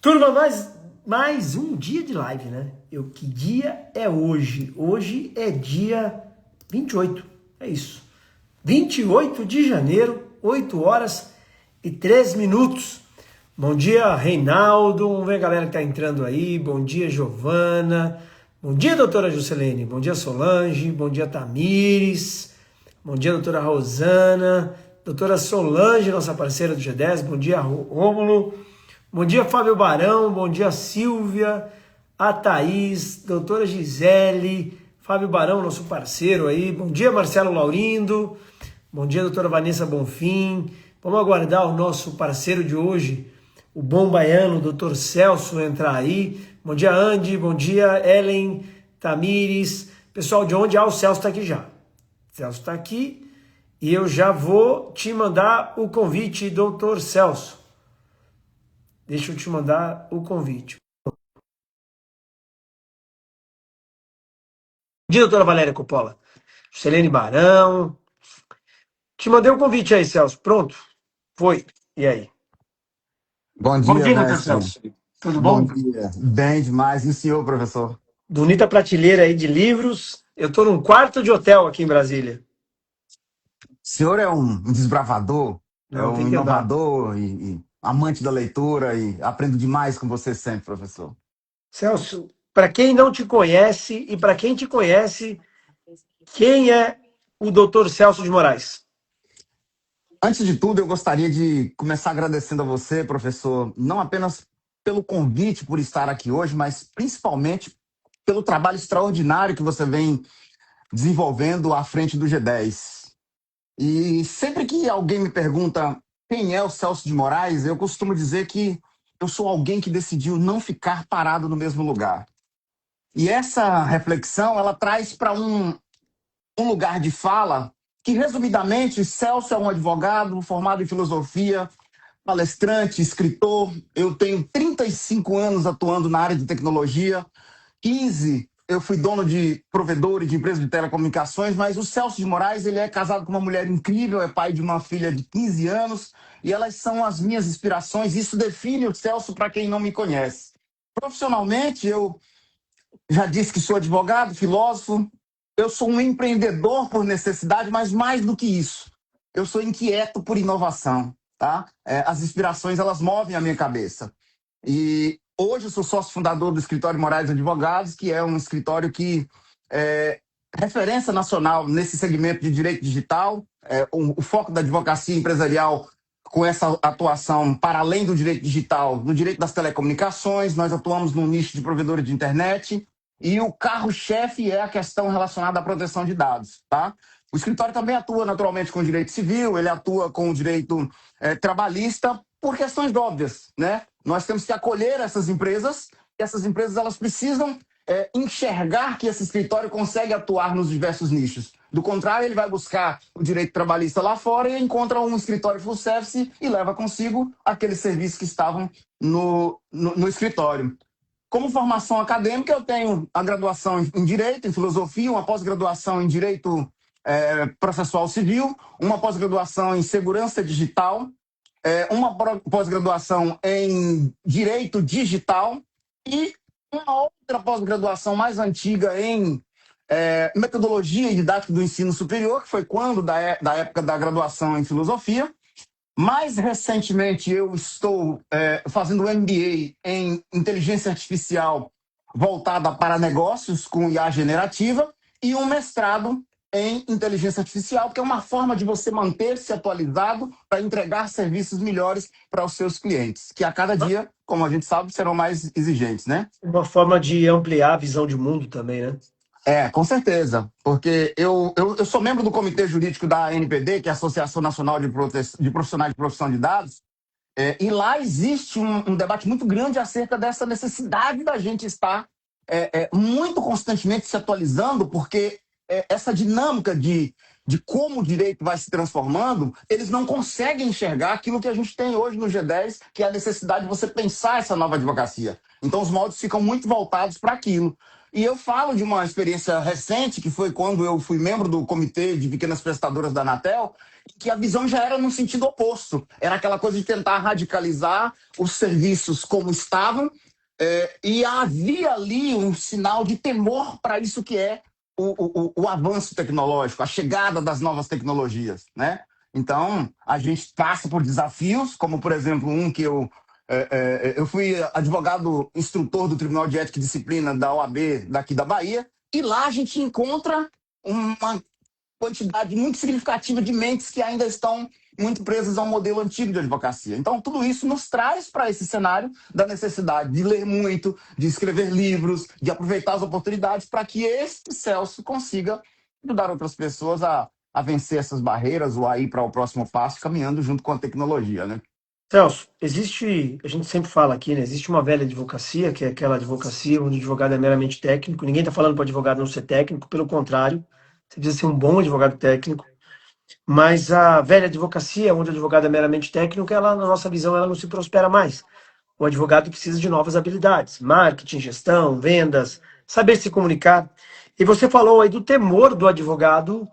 Turma, mais um dia de live, né? Que dia é hoje? Hoje é dia 28, é isso. 28 de janeiro, 8 horas e 3 minutos. Bom dia, Reinaldo. Vamos ver a galera que tá entrando aí. Bom dia, Giovana. Bom dia, doutora Juscelene. Bom dia, Solange. Bom dia, Tamires. Bom dia, doutora Rosana. Doutora Solange, nossa parceira do G10. Bom dia, Rômulo. Bom dia, Fábio Barão. Bom dia, Silvia, a Thaís, doutora Gisele, Fábio Barão, nosso parceiro aí. Bom dia, Marcelo Laurindo. Bom dia, doutora Vanessa Bonfim. Vamos aguardar o nosso parceiro de hoje, o bom baiano, doutor Celso, entrar aí. Bom dia, Andy. Bom dia, Ellen, Tamires. Pessoal, de onde? O Celso está aqui já. O Celso está aqui e eu já vou te mandar o convite, doutor Celso. Deixa eu te mandar o convite. Bom dia, doutora Valéria Coppola. Celene Barão. Te mandei o convite aí, Celso. Pronto? Foi. E aí? Bom Bom dia, dia, doutor mestre. Celso. Tudo Bom bom? dia. Bem demais. E o senhor, professor? Bonita prateleira aí de livros. Eu estou num quarto de hotel aqui em Brasília. O senhor é um desbravador, é Não, tem um que andar. inovador e amante da leitura e aprendo demais com você sempre, professor. Celso, para quem não te conhece e para quem te conhece, quem é o doutor Celso de Moraes? Antes de tudo, eu gostaria de começar agradecendo a você, professor, não apenas pelo convite por estar aqui hoje, mas principalmente pelo trabalho extraordinário que você vem desenvolvendo à frente do G10. E sempre que alguém me pergunta quem é o Celso de Moraes, eu costumo dizer que eu sou alguém que decidiu não ficar parado no mesmo lugar. E essa reflexão, ela traz para um lugar de fala que, resumidamente, Celso é um advogado formado em filosofia, palestrante, escritor. Eu tenho 35 anos atuando na área de tecnologia, 15 eu fui dono de provedor e de empresa de telecomunicações, mas o Celso de Moraes, ele é casado com uma mulher incrível, é pai de uma filha de 15 anos, e elas são as minhas inspirações. Isso define o Celso para quem não me conhece. Profissionalmente, eu já disse que sou advogado, filósofo, eu sou um empreendedor por necessidade, mas mais do que isso, eu sou inquieto por inovação, tá? As inspirações, elas movem a minha cabeça. E hoje eu sou sócio fundador do Escritório Moraes Advogados, que é um escritório que é referência nacional nesse segmento de direito digital. O foco da advocacia empresarial com essa atuação para além do direito digital, no direito das telecomunicações, nós atuamos no nicho de provedores de internet e o carro-chefe é a questão relacionada à proteção de dados, tá? O escritório também atua naturalmente com o direito civil, ele atua com o direito trabalhista por questões óbvias, né? Nós temos que acolher essas empresas, e essas empresas elas precisam enxergar que esse escritório consegue atuar nos diversos nichos. Do contrário, ele vai buscar o direito trabalhista lá fora e encontra um escritório full service e leva consigo aqueles serviços que estavam no escritório. Como formação acadêmica, eu tenho a graduação em Direito, em Filosofia, uma pós-graduação em Direito Processual Civil, uma pós-graduação em Segurança Digital, uma pós-graduação em Direito Digital e uma outra pós-graduação mais antiga em Metodologia e Didática do Ensino Superior, que foi quando, da época da graduação em Filosofia. Mais recentemente, eu estou fazendo um MBA em Inteligência Artificial voltada para negócios com IA generativa e um mestrado em Inteligência Artificial, que é uma forma de você manter-se atualizado para entregar serviços melhores para os seus clientes, que a cada dia, como a gente sabe, serão mais exigentes, né? Uma forma de ampliar a visão de mundo também, né? Com certeza, porque eu sou membro do comitê jurídico da ANPD, que é a Associação Nacional de Profissionais de Proteção de Dados, e lá existe um debate muito grande acerca dessa necessidade da gente estar muito constantemente se atualizando, porque essa dinâmica de de como o direito vai se transformando, eles não conseguem enxergar aquilo que a gente tem hoje no G10, que é a necessidade de você pensar essa nova advocacia. Então, os moldes ficam muito voltados para aquilo. E eu falo de uma experiência recente, que foi quando eu fui membro do comitê de pequenas prestadoras da Anatel, que a visão já era no sentido oposto. Era aquela coisa de tentar radicalizar os serviços como estavam, e havia ali um sinal de temor para isso que é o avanço tecnológico, a chegada das novas tecnologias, né? Então, a gente passa por desafios, como, por exemplo, um que eu fui advogado instrutor do Tribunal de Ética e Disciplina da OAB daqui da Bahia, e lá a gente encontra uma quantidade muito significativa de mentes que ainda estão muito presas ao modelo antigo de advocacia. Então, tudo isso nos traz para esse cenário da necessidade de ler muito, de escrever livros, de aproveitar as oportunidades para que esse Celso consiga ajudar outras pessoas a vencer essas barreiras ou a ir para o próximo passo, caminhando junto com a tecnologia, né? Celso, existe, a gente sempre fala aqui, né? Existe uma velha advocacia, que é aquela advocacia onde o advogado é meramente técnico. Ninguém está falando para o advogado não ser técnico, pelo contrário, você precisa ser um bom advogado técnico. Mas a velha advocacia, onde o advogado é meramente técnico, ela, na nossa visão, ela não se prospera mais. O advogado precisa de novas habilidades, marketing, gestão, vendas, saber se comunicar. E você falou aí do temor do advogado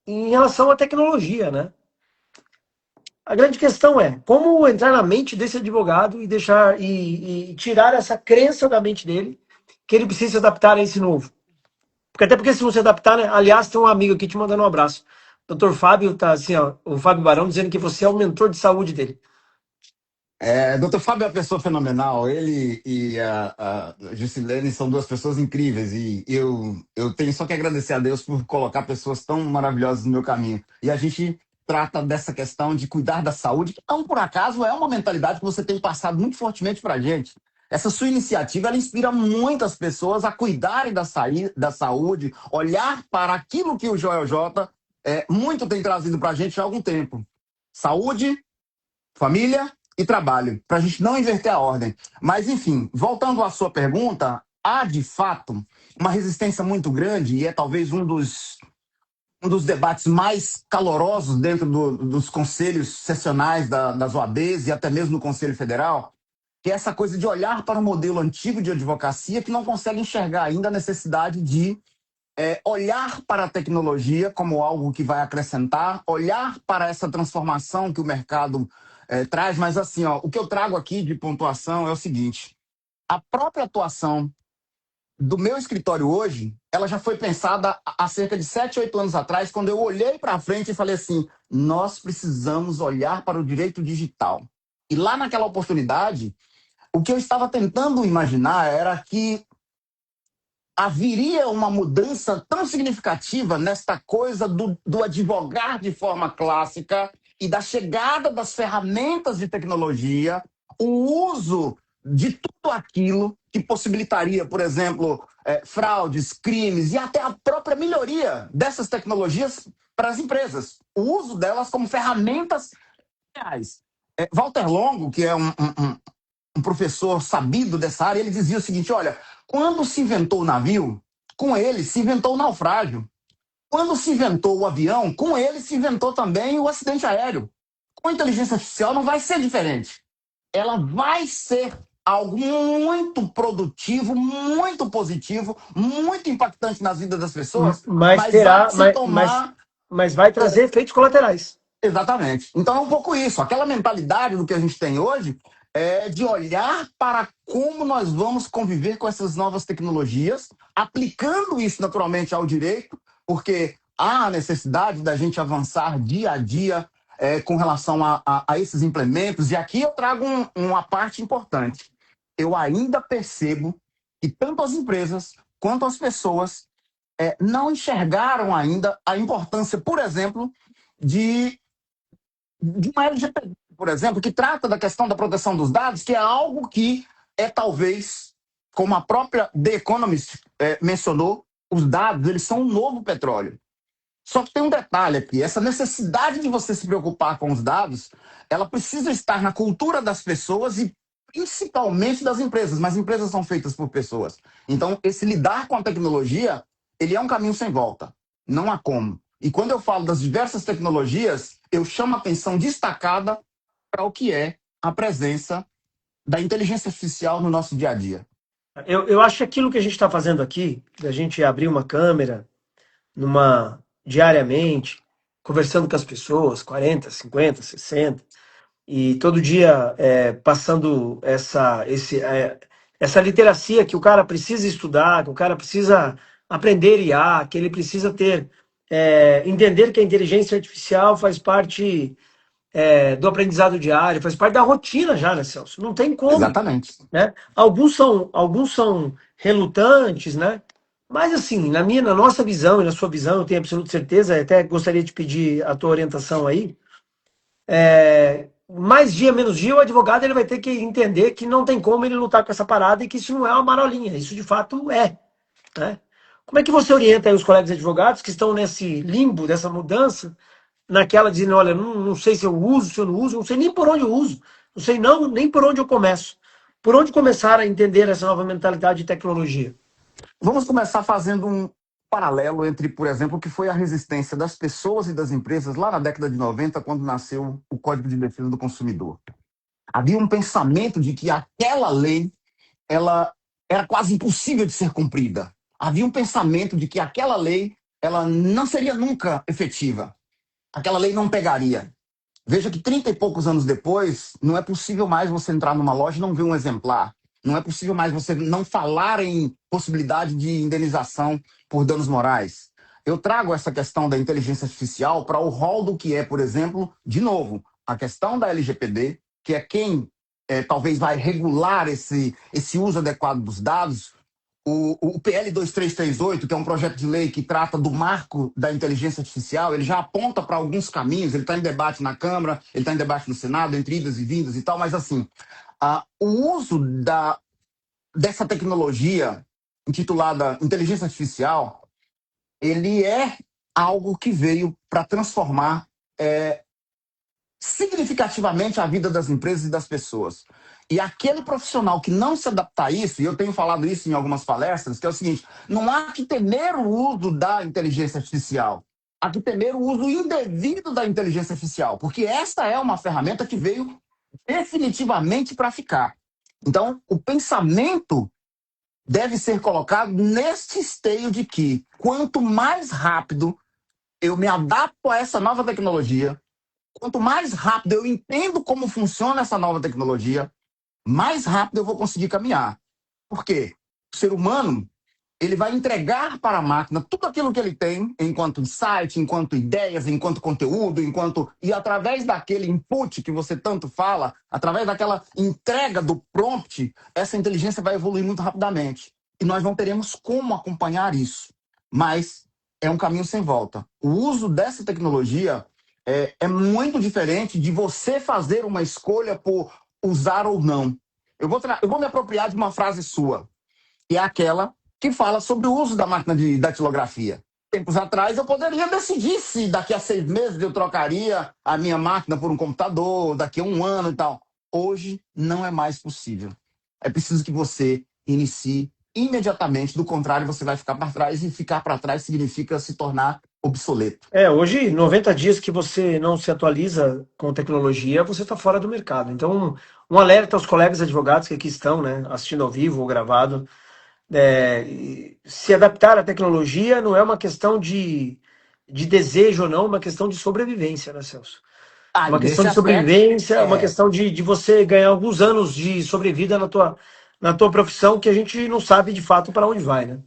em relação à tecnologia, né? A grande questão é como entrar na mente desse advogado e deixar e tirar essa crença da mente dele que ele precisa se adaptar a esse novo. Porque até porque se você adaptar, né? Aliás, tem um amigo aqui te mandando um abraço. Dr. Fábio tá assim, ó, o Fábio Barão dizendo que você é o mentor de saúde dele. Dr. Fábio é uma pessoa fenomenal. Ele e a Juscelene são duas pessoas incríveis. E eu tenho só que agradecer a Deus por colocar pessoas tão maravilhosas no meu caminho. E a gente trata dessa questão de cuidar da saúde, que não por acaso é uma mentalidade que você tem passado muito fortemente para a gente. Essa sua iniciativa, ela inspira muitas pessoas a cuidarem da saúde, olhar para aquilo que o Joel J. Muito tem trazido para a gente há algum tempo. Saúde, família e trabalho, para a gente não inverter a ordem. Mas, enfim, voltando à sua pergunta, há de fato uma resistência muito grande, e é talvez um dos debates mais calorosos dentro dos conselhos sessionais das OABs e até mesmo no Conselho Federal, que é essa coisa de olhar para o modelo antigo de advocacia que não consegue enxergar ainda a necessidade de olhar para a tecnologia como algo que vai acrescentar, olhar para essa transformação que o mercado traz, mas assim, ó, o que eu trago aqui de pontuação é o seguinte: a própria atuação do meu escritório hoje, ela já foi pensada há cerca de 7, 8 anos atrás, quando eu olhei para frente e falei assim, nós precisamos olhar para o direito digital. E lá naquela oportunidade, o que eu estava tentando imaginar era que haveria uma mudança tão significativa nesta coisa do advogar de forma clássica e da chegada das ferramentas de tecnologia, o uso de tudo aquilo que possibilitaria, por exemplo, fraudes, crimes e até a própria melhoria dessas tecnologias para as empresas. O uso delas como ferramentas reais. Walter Longo, que é um professor sabido dessa área, ele dizia o seguinte, olha, quando se inventou o navio, com ele se inventou o naufrágio. Quando se inventou o avião, com ele se inventou também o acidente aéreo. Com a inteligência artificial não vai ser diferente. Ela vai ser algo muito produtivo, muito positivo, muito impactante nas vidas das pessoas, Mas mas vai terá, se tomar. mas vai trazer efeitos colaterais. Exatamente. Então é um pouco isso. Aquela mentalidade do que a gente tem hoje é de olhar para como nós vamos conviver com essas novas tecnologias, aplicando isso naturalmente ao direito, porque há a necessidade da gente avançar dia a dia com relação a esses implementos. E aqui eu trago uma parte importante. Eu ainda percebo que tanto as empresas quanto as pessoas não enxergaram ainda a importância, por exemplo, de uma LGPD, por exemplo, que trata da questão da proteção dos dados, que é algo que talvez, como a própria The Economist mencionou, os dados eles são um novo petróleo. Só que tem um detalhe aqui, essa necessidade de você se preocupar com os dados, ela precisa estar na cultura das pessoas e principalmente das empresas, mas empresas são feitas por pessoas. Então, esse lidar com a tecnologia, ele é um caminho sem volta. Não há como. E quando eu falo das diversas tecnologias, eu chamo a atenção destacada para o que é a presença da inteligência artificial no nosso dia a dia. Eu acho que aquilo que a gente está fazendo aqui, da gente abrir uma câmera diariamente, conversando com as pessoas, 40, 50, 60, e todo dia passando essa literacia que o cara precisa estudar, que o cara precisa aprender IA, que ele precisa ter, entender que a inteligência artificial faz parte do aprendizado diário, faz parte da rotina já, né, Celso? Não tem como, Exatamente. né? Alguns são relutantes, né? Mas assim, na nossa visão e na sua visão, eu tenho absoluta certeza, até gostaria de pedir a tua orientação aí. Mais dia, menos dia, o advogado ele vai ter que entender que não tem como ele lutar com essa parada e que isso não é uma marolinha, isso de fato é, né? Como é que você orienta aí os colegas advogados que estão nesse limbo dessa mudança, naquela dizendo, olha, não sei se eu uso, se eu não uso, não sei nem por onde eu uso, não sei não, nem por onde eu começo. Por onde começar a entender essa nova mentalidade de tecnologia? Vamos começar fazendo um paralelo entre, por exemplo, o que foi a resistência das pessoas e das empresas lá na década de 90, quando nasceu o Código de Defesa do Consumidor. Havia um pensamento de que aquela lei ela era quase impossível de ser cumprida. Havia um pensamento de que aquela lei ela não seria nunca efetiva. Aquela lei não pegaria. Veja que 30 e poucos anos depois, não é possível mais você entrar numa loja e não ver um exemplar. Não é possível mais você não falar em possibilidade de indenização por danos morais. Eu trago essa questão da inteligência artificial para o rol do que é, por exemplo, de novo, a questão da LGPD, que é quem talvez vai regular esse uso adequado dos dados, o PL 2338, que é um projeto de lei que trata do marco da inteligência artificial, ele já aponta para alguns caminhos, ele está em debate na Câmara, ele está em debate no Senado, entre idas e vindas e tal, mas assim, o uso dessa tecnologia intitulada inteligência artificial, ele é algo que veio para transformar significativamente a vida das empresas e das pessoas. E aquele profissional que não se adaptar a isso, e eu tenho falado isso em algumas palestras, que é o seguinte: não há que temer o uso da inteligência artificial. Há que temer o uso indevido da inteligência artificial, porque esta é uma ferramenta que veio definitivamente para ficar. Então, o pensamento deve ser colocado neste esteio de que, quanto mais rápido eu me adapto a essa nova tecnologia, quanto mais rápido eu entendo como funciona essa nova tecnologia, mais rápido eu vou conseguir caminhar. Por quê? O ser humano, ele vai entregar para a máquina tudo aquilo que ele tem, enquanto insight, enquanto ideias, enquanto conteúdo, e através daquele input que você tanto fala, através daquela entrega do prompt, essa inteligência vai evoluir muito rapidamente. E nós não teremos como acompanhar isso. Mas é um caminho sem volta. O uso dessa tecnologia é muito diferente de você fazer uma escolha por usar ou não. Eu vou me apropriar de uma frase sua, que é aquela que fala sobre o uso da máquina de datilografia. Tempos atrás, eu poderia decidir se daqui a 6 meses eu trocaria a minha máquina por um computador, daqui a um ano e tal. Hoje, não é mais possível. É preciso que você inicie imediatamente, do contrário, você vai ficar para trás, e ficar para trás significa se tornar obsoleto. Hoje, 90 dias que você não se atualiza com tecnologia, você está fora do mercado. Então, um alerta aos colegas advogados que aqui estão, né, assistindo ao vivo ou gravado. Se adaptar à tecnologia não é uma questão de desejo ou não, é uma questão de sobrevivência, né, Celso? É Aí, uma questão nesse de aspecto, sobrevivência, é uma questão de você ganhar alguns anos de sobrevida na tua profissão que a gente não sabe de fato para onde vai, né?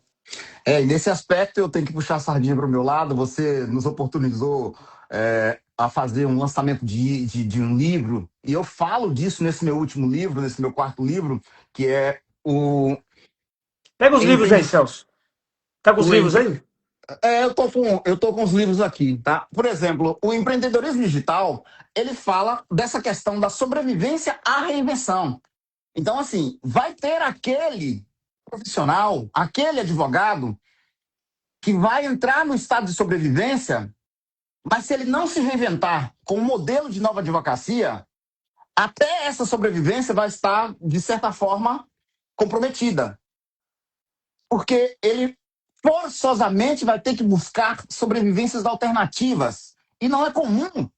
e nesse aspecto eu tenho que puxar a sardinha para o meu lado. Você nos oportunizou a fazer um lançamento de um livro, e eu falo disso nesse meu último livro, nesse meu quarto livro, que é Pega os livros aí, Empreende... Celso. Tá com os o livros empre... aí? eu tô com os livros aqui, tá? Por exemplo, o empreendedorismo digital, ele fala dessa questão da sobrevivência à reinvenção. Então, assim, vai ter aquele profissional, aquele advogado que vai entrar no estado de sobrevivência, mas se ele não se reinventar com um modelo de nova advocacia, até essa sobrevivência vai estar, de certa forma, comprometida. Porque ele forçosamente vai ter que buscar sobrevivências alternativas. E não é comum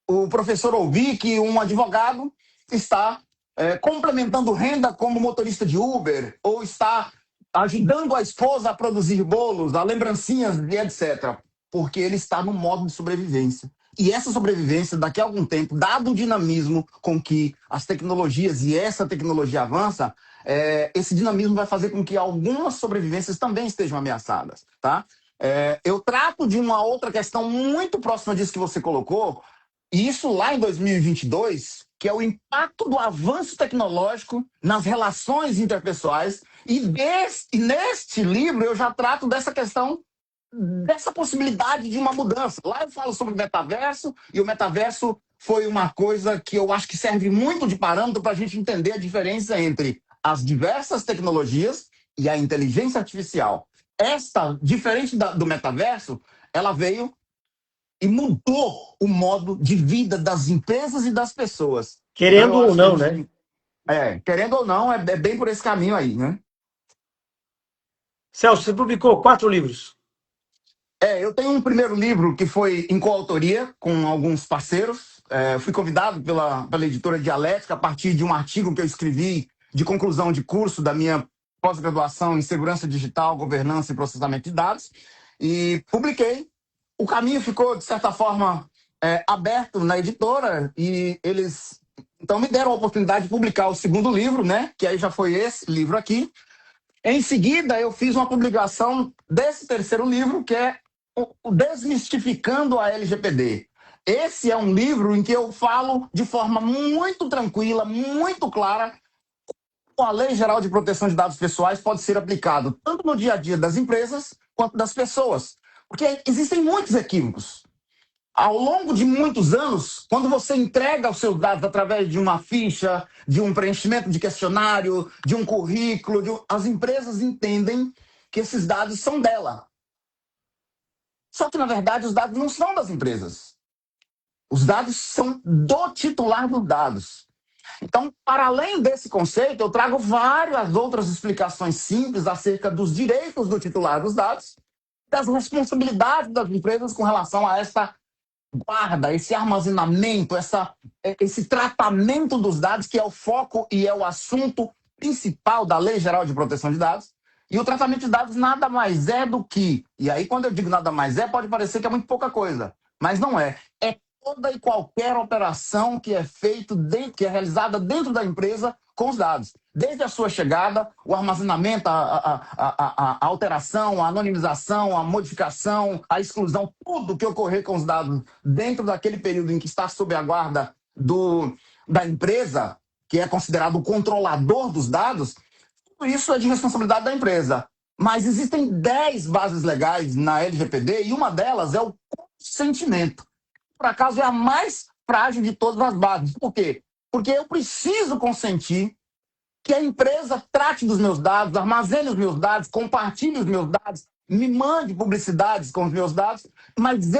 o professor ouvir que um advogado está complementando renda como motorista de Uber, ou está ajudando a esposa a produzir bolos, a lembrancinhas e etc. Porque ele está no modo de sobrevivência. E essa sobrevivência, daqui a algum tempo, dado o dinamismo com que as tecnologias e essa tecnologia avança, esse dinamismo vai fazer com que algumas sobrevivências também estejam ameaçadas, tá? Eu trato de uma outra questão muito próxima disso que você colocou, e isso lá em 2022, que é o impacto do avanço tecnológico nas relações interpessoais. E neste livro eu já trato dessa questão, dessa possibilidade de uma mudança. Lá eu falo sobre o metaverso, e o metaverso foi uma coisa que eu acho que serve muito de parâmetro para a gente entender a diferença entre as diversas tecnologias e a inteligência artificial. Esta, diferente do metaverso, ela veio e mudou o modo de vida das empresas e das pessoas. Então, eu Querendo ou acho que a não, né? gente, querendo ou não, é bem por esse caminho aí, né? Celso, você publicou 4 livros. Eu tenho um primeiro livro que foi em coautoria com alguns parceiros. Fui convidado pela editora Dialética a partir de um artigo que eu escrevi de conclusão de curso da minha pós-graduação em segurança digital, governança e processamento de dados. E publiquei. O caminho ficou, de certa forma, aberto na editora e eles então me deram a oportunidade de publicar o segundo livro, né? Que aí já foi esse livro aqui. Em seguida, eu fiz uma publicação desse terceiro livro, que é o Desmistificando a LGPD. Esse é um livro em que eu falo de forma muito tranquila, muito clara, como a Lei Geral de Proteção de Dados Pessoais pode ser aplicado tanto no dia a dia das empresas quanto das pessoas. Porque existem muitos equívocos. Ao longo de muitos anos, quando você entrega os seus dados através de uma ficha, de um preenchimento de questionário, de um currículo, as empresas entendem que esses dados são dela. Só que, na verdade, os dados não são das empresas. Os dados são do titular dos dados. Então, para além desse conceito, eu trago várias outras explicações simples acerca dos direitos do titular dos dados, das responsabilidades das empresas com relação a essa guarda, esse armazenamento, esse tratamento dos dados, que é o foco e é o assunto principal da Lei Geral de Proteção de Dados. E o tratamento de dados nada mais é do que, e aí quando eu digo nada mais é, pode parecer que é muito pouca coisa, mas não é. É toda e qualquer operação que é feita, que é realizada dentro da empresa com os dados. Desde a sua chegada, o armazenamento, a alteração, a anonimização, a modificação, a exclusão, tudo que ocorrer com os dados dentro daquele período em que está sob a guarda da empresa, que é considerado o controlador dos dados, tudo isso é de responsabilidade da empresa. Mas existem 10 bases legais na LGPD e uma delas é o consentimento. Por acaso é a mais frágil de todas as bases. Por quê? Porque eu preciso consentir que a empresa trate dos meus dados, armazene os meus dados, compartilhe os meus dados, me mande publicidades com os meus dados, mas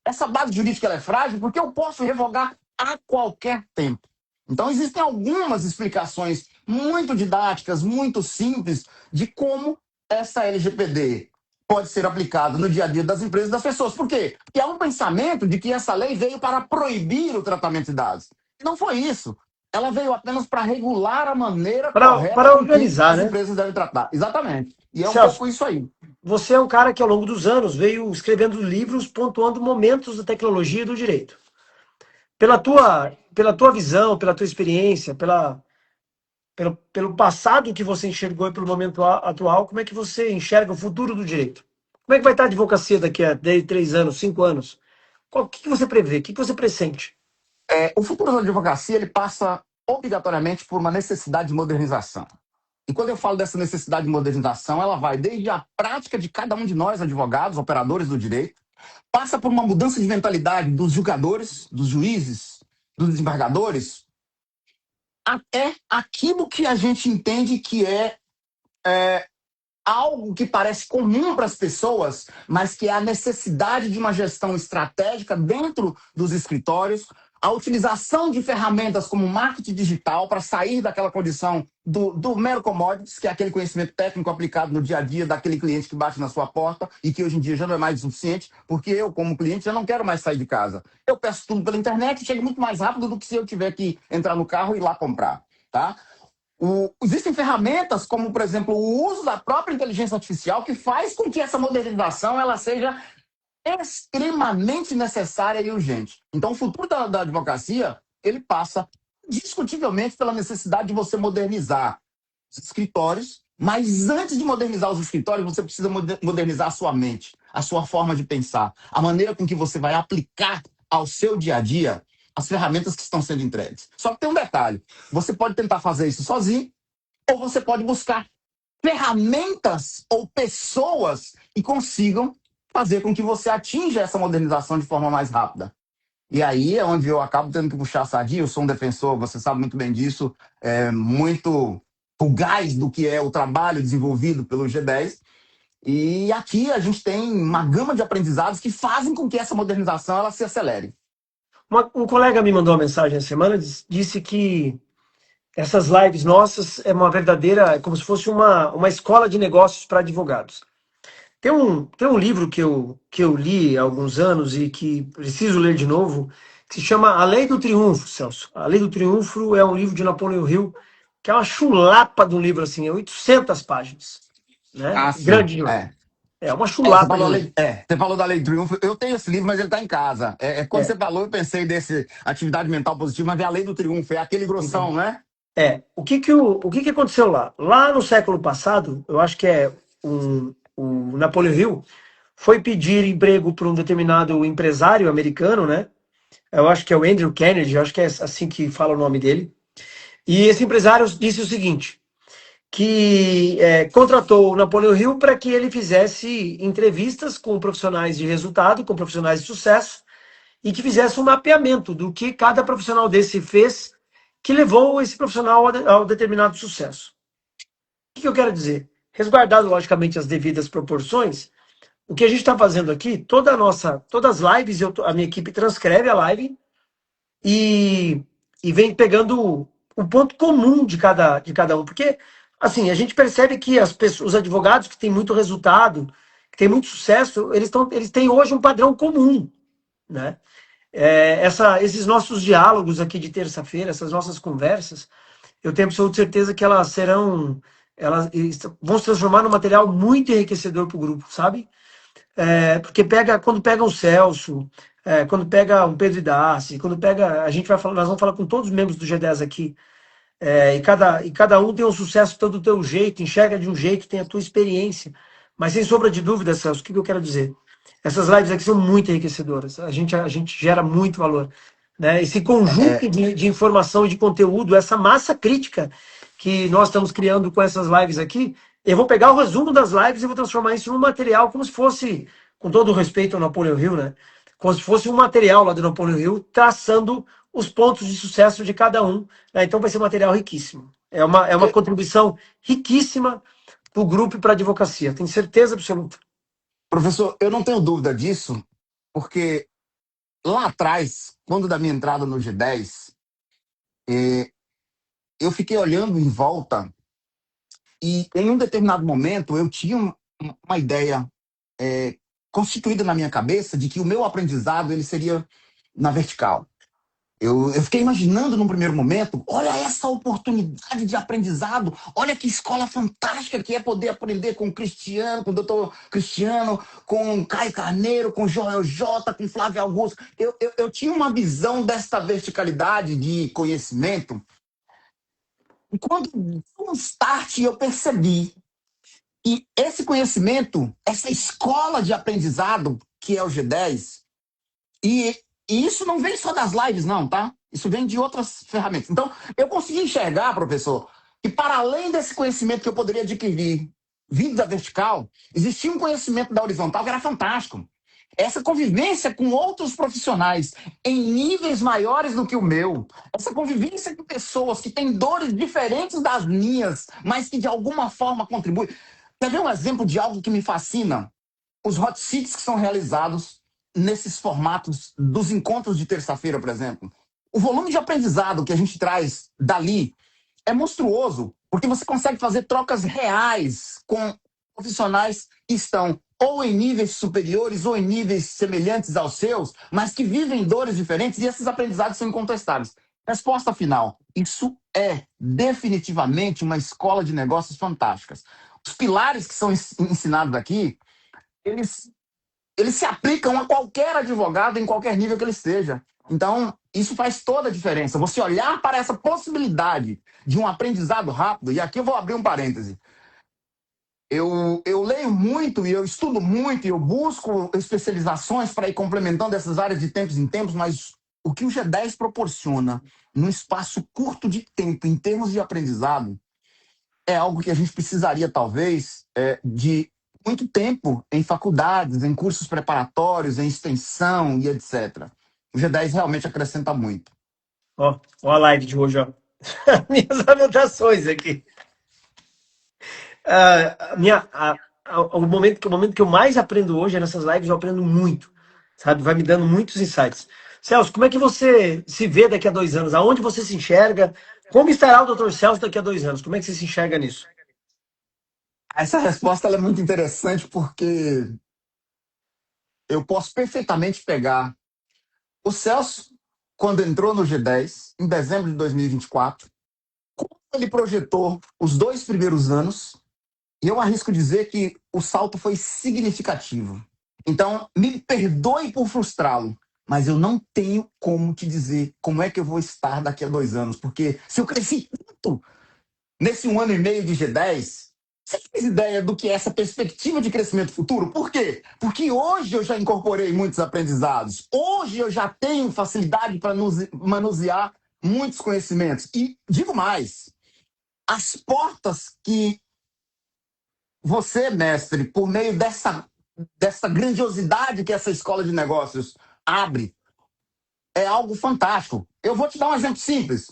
essa base jurídica ela é frágil porque eu posso revogar a qualquer tempo. Então, existem algumas explicações muito didáticas, muito simples, de como essa LGPD pode ser aplicada no dia a dia das empresas e das pessoas. Por quê? Porque há um pensamento de que essa lei veio para proibir o tratamento de dados. Não foi isso. Ela veio apenas para regular a maneira correta Para com que organizar, as né? empresas devem tratar. Exatamente. E é um Celso, pouco isso aí. você é um cara que ao longo dos anos veio escrevendo livros pontuando momentos da tecnologia e do direito. Pela tua visão, pela tua experiência, pelo passado que você enxergou e pelo momento atual, como é que você enxerga o futuro do direito? Como é que vai estar a advocacia daqui a 10, 3 anos, 5 anos? O que você prevê? O que você pressente? O futuro da advocacia ele passa obrigatoriamente por uma necessidade de modernização. E quando eu falo dessa necessidade de modernização, ela vai desde a prática de cada um de nós, advogados, operadores do direito, passa por uma mudança de mentalidade dos julgadores, dos juízes, dos desembargadores, até aquilo que a gente entende que é algo que parece comum para as pessoas, mas que é a necessidade de uma gestão estratégica dentro dos escritórios, a utilização de ferramentas como marketing digital para sair daquela condição do mero commodities, que é aquele conhecimento técnico aplicado no dia a dia daquele cliente que bate na sua porta e que hoje em dia já não é mais suficiente, porque eu, como cliente, já não quero mais sair de casa. Eu peço tudo pela internet e chega muito mais rápido do que se eu tiver que entrar no carro e ir lá comprar, tá? Existem ferramentas como, por exemplo, o uso da própria inteligência artificial que faz com que essa modernização ela seja extremamente necessária e urgente. Então, o futuro da advocacia, ele passa discutivelmente pela necessidade de você modernizar os escritórios, mas antes de modernizar os escritórios, você precisa modernizar a sua mente, a sua forma de pensar, a maneira com que você vai aplicar ao seu dia a dia as ferramentas que estão sendo entregues. Só que tem um detalhe, você pode tentar fazer isso sozinho, ou você pode buscar ferramentas ou pessoas que consigam fazer com que você atinja essa modernização de forma mais rápida. E aí é onde eu acabo tendo que puxar a sardinha. Eu sou um defensor, você sabe muito bem disso, muito fugaz do que é o trabalho desenvolvido pelo G10. E aqui a gente tem uma gama de aprendizados que fazem com que essa modernização ela se acelere. Um colega me mandou uma mensagem essa semana, disse que essas lives nossas é uma verdadeira, é como se fosse uma escola de negócios para advogados. Tem um livro que eu li há alguns anos e que preciso ler de novo, que se chama A Lei do Triunfo, Celso. A Lei do Triunfo é um livro de Napoleão Hill, que é uma chulapa de um livro assim, é 800 páginas, né? Ah, sim. Grande demais. É. É uma Você chulapa de falou, um livro. você falou da Lei do Triunfo. Eu tenho esse livro, mas ele está em casa. Quando É, você falou, eu pensei desse atividade mental positiva, mas é a Lei do Triunfo, é aquele grossão, né? o que que aconteceu lá? Lá no século passado, eu acho que o Napoleão Hill foi pedir emprego para um determinado empresário americano, né? Eu acho que é o Andrew Kennedy, eu acho que é assim que fala o nome dele. E esse empresário disse o seguinte, que contratou o Napoleão Hill para que ele fizesse entrevistas com profissionais de resultado, com profissionais de sucesso, e que fizesse um mapeamento do que cada profissional desse fez, que levou esse profissional ao determinado sucesso. O que eu quero dizer? Resguardado, logicamente, as devidas proporções, o que a gente está fazendo aqui, todas as lives, a minha equipe transcreve a live e, e vem pegando o ponto comum de cada um. Porque, assim, a gente percebe que os advogados que têm muito resultado, que têm muito sucesso, eles têm hoje um padrão comum, né? Esses nossos diálogos aqui de terça-feira, essas nossas conversas, eu tenho absoluta certeza que elas vão se transformar num material muito enriquecedor para o grupo, sabe? Porque quando pega o Celso, quando pega o Pedro Idaci, quando pega, nós vamos falar com todos os membros do G10 aqui, e cada um tem um sucesso todo do teu jeito, enxerga de um jeito, tem a tua experiência. Mas sem sombra de dúvida, Celso, o que eu quero dizer? Essas lives aqui são muito enriquecedoras. A gente gera muito valor. Né? Esse conjunto de informação e de conteúdo, essa massa crítica que nós estamos criando com essas lives aqui, eu vou pegar o resumo das lives e vou transformar isso num material como se fosse, com todo o respeito ao Napoleão Hill, né? Como se fosse um material lá do Napoleão Hill, traçando os pontos de sucesso de cada um. Né? Então vai ser um material riquíssimo. É uma contribuição riquíssima para o grupo e para a advocacia. Tenho certeza absoluta. Professor, eu não tenho dúvida disso, porque lá atrás, quando da minha entrada no G10, eu fiquei olhando em volta e em um determinado momento eu tinha uma ideia constituída na minha cabeça de que o meu aprendizado ele seria na vertical. Eu fiquei imaginando num primeiro momento, olha essa oportunidade de aprendizado, olha que escola fantástica que é poder aprender com o Cristiano, com o doutor Cristiano, com o Caio Carneiro, com o Joel J, com o Flávio Augusto. Eu tinha uma visão desta verticalidade de conhecimento. E quando um start eu percebi que esse conhecimento, essa escola de aprendizado que é o G10, e isso não vem só das lives, não, tá? Isso vem de outras ferramentas. Então, eu consegui enxergar, professor, que para além desse conhecimento que eu poderia adquirir vindo da vertical, existia um conhecimento da horizontal que era fantástico. Essa convivência com outros profissionais em níveis maiores do que o meu, essa convivência com pessoas que têm dores diferentes das minhas, mas que de alguma forma contribuem. Quer ver um exemplo de algo que me fascina? Os hot seats que são realizados nesses formatos dos encontros de terça-feira, por exemplo. O volume de aprendizado que a gente traz dali é monstruoso, porque você consegue fazer trocas reais com profissionais que estão ou em níveis superiores ou em níveis semelhantes aos seus, mas que vivem dores diferentes e esses aprendizados são incontestáveis. Resposta final: isso é definitivamente uma escola de negócios fantásticas. Os pilares que são ensinados aqui, eles eles se aplicam a qualquer advogado em qualquer nível que ele esteja. Então, isso faz toda a diferença. Você olhar para essa possibilidade de um aprendizado rápido, e aqui eu vou abrir um parêntese. Eu leio muito e eu estudo muito e eu busco especializações para ir complementando essas áreas de tempos em tempos, mas o que o G10 proporciona num espaço curto de tempo, em termos de aprendizado, é algo que a gente precisaria, talvez, de muito tempo em faculdades, em cursos preparatórios, em extensão e etc. O G10 realmente acrescenta muito. Ó a live de hoje, ó. Minhas anotações aqui. O momento que eu mais aprendo hoje é nessas lives, eu aprendo muito, sabe? Vai me dando muitos insights. Celso, como é que você se vê daqui a 2 anos? Aonde você se enxerga? Como estará o Dr. Celso daqui a 2 anos? Como é que você se enxerga nisso? Essa resposta ela é muito interessante porque eu posso perfeitamente pegar o Celso, quando entrou no G10, em dezembro de 2024, como ele projetou os 2 primeiros anos. E eu arrisco dizer que o salto foi significativo. Então, me perdoe por frustrá-lo, mas eu não tenho como te dizer como é que eu vou estar daqui a 2 anos, porque se eu cresci tanto nesse 1 ano e meio de G10, você faz ideia do que é essa perspectiva de crescimento futuro? Por quê? Porque hoje eu já incorporei muitos aprendizados, hoje eu já tenho facilidade para manusear muitos conhecimentos. E digo mais, as portas que você, mestre, por meio dessa grandiosidade que essa escola de negócios abre, é algo fantástico. Eu vou te dar um exemplo simples.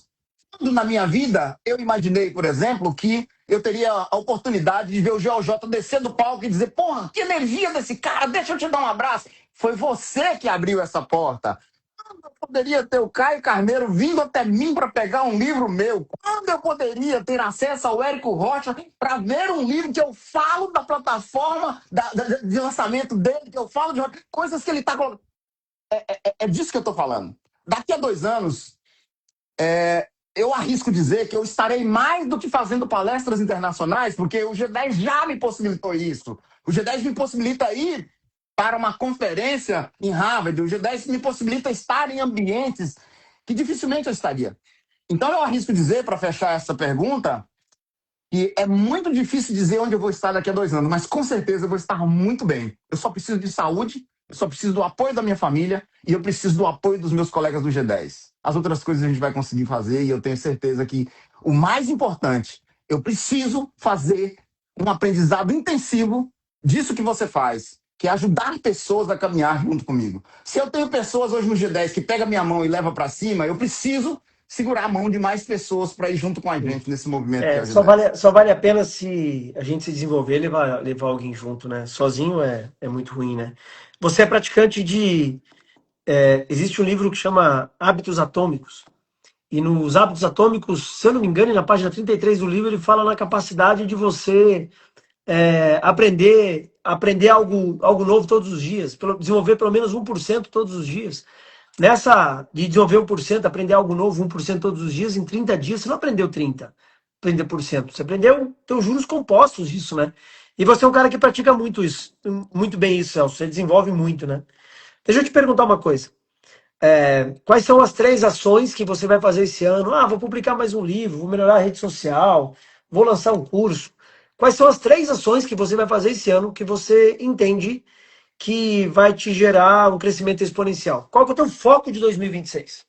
Tudo na minha vida, eu imaginei, por exemplo, que eu teria a oportunidade de ver o GeoJ descer do palco e dizer: porra, que energia desse cara, deixa eu te dar um abraço. Foi você que abriu essa porta. Quando eu poderia ter o Caio Carneiro vindo até mim para pegar um livro meu? Quando eu poderia ter acesso ao Érico Rocha para ver um livro que eu falo da plataforma de lançamento dele, que eu falo de coisas que ele está colocando? É disso que eu estou falando. Daqui a 2 anos, eu arrisco dizer que eu estarei mais do que fazendo palestras internacionais, porque o G10 já me possibilitou isso. O G10 me possibilita ir para uma conferência em Harvard, o G10 me possibilita estar em ambientes que dificilmente eu estaria. Então eu arrisco dizer, para fechar essa pergunta, que é muito difícil dizer onde eu vou estar daqui a 2 anos, mas com certeza eu vou estar muito bem. Eu só preciso de saúde, eu só preciso do apoio da minha família e eu preciso do apoio dos meus colegas do G10. As outras coisas a gente vai conseguir fazer e eu tenho certeza que o mais importante, eu preciso fazer um aprendizado intensivo disso que você faz, que é ajudar pessoas a caminhar junto comigo. Se eu tenho pessoas hoje no G10 que pegam minha mão e levam para cima, eu preciso segurar a mão de mais pessoas para ir junto com a gente nesse movimento que é o Só G10. vale, só vale a pena se a gente se desenvolver e levar alguém junto, né? Sozinho é muito ruim, né? Você é praticante de. Existe um livro que chama Hábitos Atômicos. E nos Hábitos Atômicos, se eu não me engano, na página 33 do livro, ele fala na capacidade de você aprender algo novo todos os dias, desenvolver pelo menos 1% todos os dias. Nessa de desenvolver 1%, aprender algo novo 1% todos os dias, em 30 dias, você não aprendeu 30%. Você aprendeu teus juros compostos disso, né? E você é um cara que pratica muito isso, muito bem isso, Celso. Você desenvolve muito, né? Deixa eu te perguntar uma coisa. Quais são as 3 ações que você vai fazer esse ano? Ah, vou publicar mais um livro, vou melhorar a rede social, vou lançar um curso. Quais são as 3 ações que você vai fazer esse ano que você entende que vai te gerar um crescimento exponencial? Qual que é o teu foco de 2026?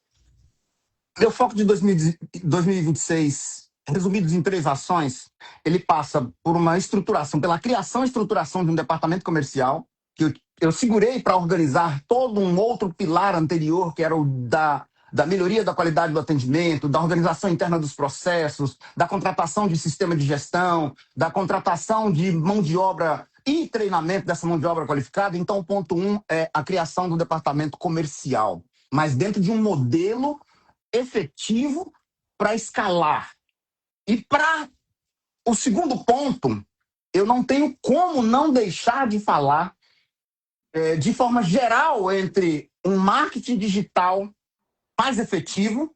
Meu foco de 2026, resumido em 3 ações, ele passa por uma estruturação, pela criação e estruturação de um departamento comercial, que eu segurei para organizar todo um outro pilar anterior, que era o da melhoria da qualidade do atendimento, da organização interna dos processos, da contratação de sistema de gestão, da contratação de mão de obra e treinamento dessa mão de obra qualificada. Então, o ponto 1 é a criação do departamento comercial, mas dentro de um modelo efetivo para escalar. E para o segundo ponto, eu não tenho como não deixar de falar de forma geral entre um marketing digital mais efetivo,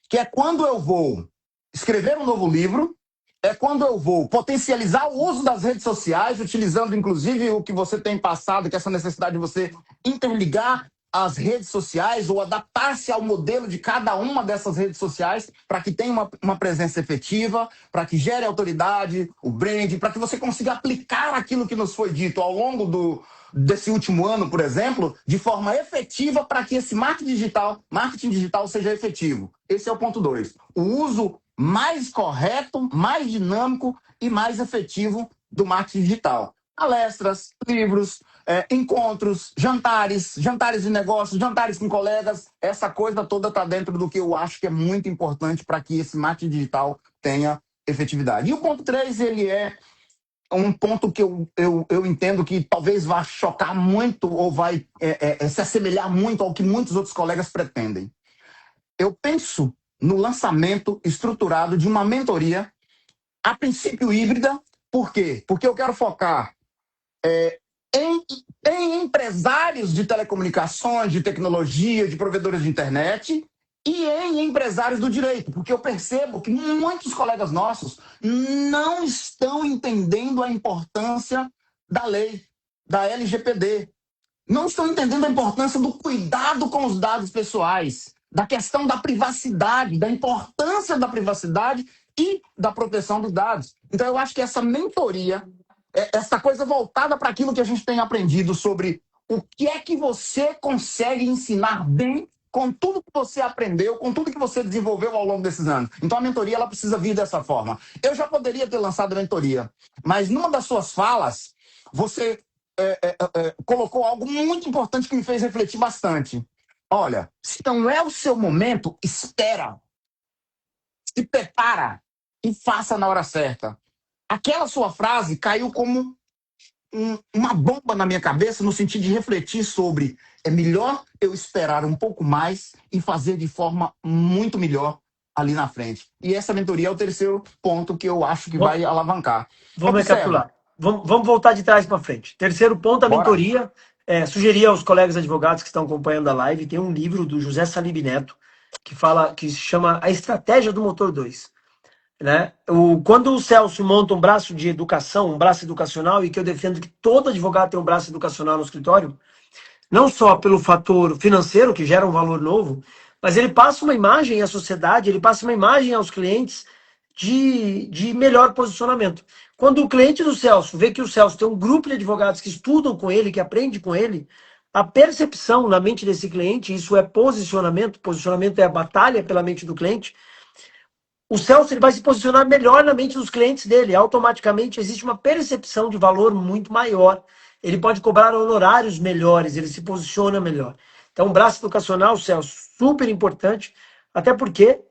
que é quando eu vou escrever um novo livro, é quando eu vou potencializar o uso das redes sociais, utilizando inclusive o que você tem passado, que é essa necessidade de você interligar as redes sociais ou adaptar-se ao modelo de cada uma dessas redes sociais para que tenha uma presença efetiva, para que gere autoridade, o brand, para que você consiga aplicar aquilo que nos foi dito ao longo desse último ano, por exemplo, de forma efetiva para que esse marketing digital seja efetivo. Esse é o ponto 2. O uso mais correto, mais dinâmico e mais efetivo do marketing digital. Palestras, livros, encontros, jantares de negócios, jantares com colegas, essa coisa toda está dentro do que eu acho que é muito importante para que esse marketing digital tenha efetividade. E o ponto 3, ele é um ponto que eu entendo que talvez vá chocar muito ou vai se assemelhar muito ao que muitos outros colegas pretendem. Eu penso no lançamento estruturado de uma mentoria, a princípio híbrida. Por quê? Porque eu quero focar em empresários de telecomunicações, de tecnologia, de provedores de internet e em empresários do direito, porque eu percebo que muitos colegas nossos não estão entendendo a importância da lei, da LGPD, não estão entendendo a importância do cuidado com os dados pessoais, da questão da privacidade, da importância da privacidade e da proteção dos dados. Então, eu acho que essa mentoria, essa coisa voltada para aquilo que a gente tem aprendido sobre o que é que você consegue ensinar bem com tudo que você aprendeu, com tudo que você desenvolveu ao longo desses anos. Então, a mentoria ela precisa vir dessa forma. Eu já poderia ter lançado a mentoria, mas numa das suas falas, você colocou algo muito importante que me fez refletir bastante. Olha, se não é o seu momento, espera. Se prepara e faça na hora certa. Aquela sua frase caiu como uma bomba na minha cabeça no sentido de refletir sobre é melhor eu esperar um pouco mais e fazer de forma muito melhor ali na frente. E essa mentoria é o terceiro ponto que eu acho que vai alavancar. Vamos Observe. recapitular. Vamos voltar de trás para frente. Terceiro ponto, a Bora. mentoria. Sugerir aos colegas advogados que estão acompanhando a live, tem um livro do José Salib Neto que se chama A Estratégia do Motor 2. Né? Quando o Celso monta um braço de educação, um braço educacional, e que eu defendo que todo advogado tem um braço educacional no escritório, não só pelo fator financeiro, que gera um valor novo, mas ele passa uma imagem à sociedade, ele passa uma imagem aos clientes de melhor posicionamento. Quando o cliente do Celso vê que o Celso tem um grupo de advogados que estudam com ele, que aprende com ele, a percepção na mente desse cliente, isso é posicionamento é a batalha pela mente do cliente, o Celso ele vai se posicionar melhor na mente dos clientes dele. Automaticamente existe uma percepção de valor muito maior. Ele pode cobrar honorários melhores, ele se posiciona melhor. Então, o braço educacional, Celso, super importante, até porque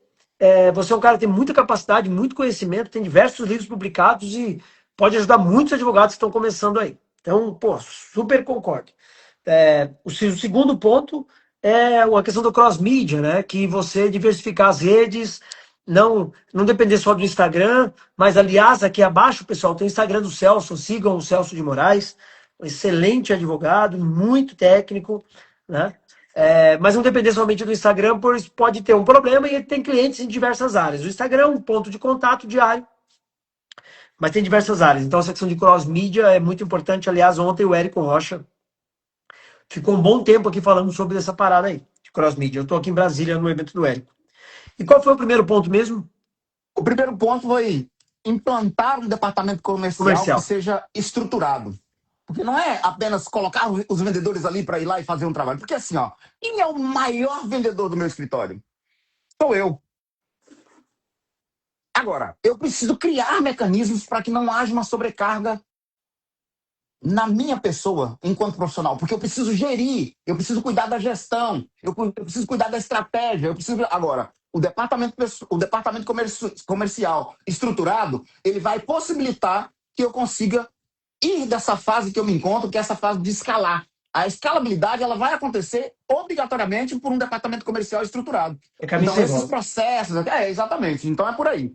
você é um cara que tem muita capacidade, muito conhecimento, tem diversos livros publicados e pode ajudar muitos advogados que estão começando aí. Então, pô, super concordo. O segundo ponto é a questão do cross-mídia, né? Que você diversificar as redes, não depender só do Instagram, mas, aliás, aqui abaixo, pessoal, tem o Instagram do Celso, sigam o Celso de Moraes, um excelente advogado, muito técnico, né? Mas não depender somente do Instagram, pois pode ter um problema e ele tem clientes em diversas áreas. O Instagram é um ponto de contato diário, mas tem diversas áreas. Então, essa questão de cross-mídia é muito importante. Aliás, ontem o Érico Rocha ficou um bom tempo aqui falando sobre essa parada aí, de cross-mídia. Eu estou aqui em Brasília no evento do Érico. E qual foi o primeiro ponto mesmo? O primeiro ponto foi implantar um departamento comercial que seja estruturado. Porque não é apenas colocar os vendedores ali para ir lá e fazer um trabalho. Porque assim, ó, quem é o maior vendedor do meu escritório? Sou eu. Agora, eu preciso criar mecanismos para que não haja uma sobrecarga na minha pessoa enquanto profissional, porque eu preciso gerir, eu preciso cuidar da gestão, eu preciso cuidar da estratégia, eu preciso... Agora, o departamento comercial estruturado, ele vai possibilitar que eu consiga ir dessa fase que eu me encontro, que é essa fase de escalar. A escalabilidade ela vai acontecer obrigatoriamente por um departamento comercial estruturado. É caminho Então, sem esses volta. processos, exatamente. Então, é por aí.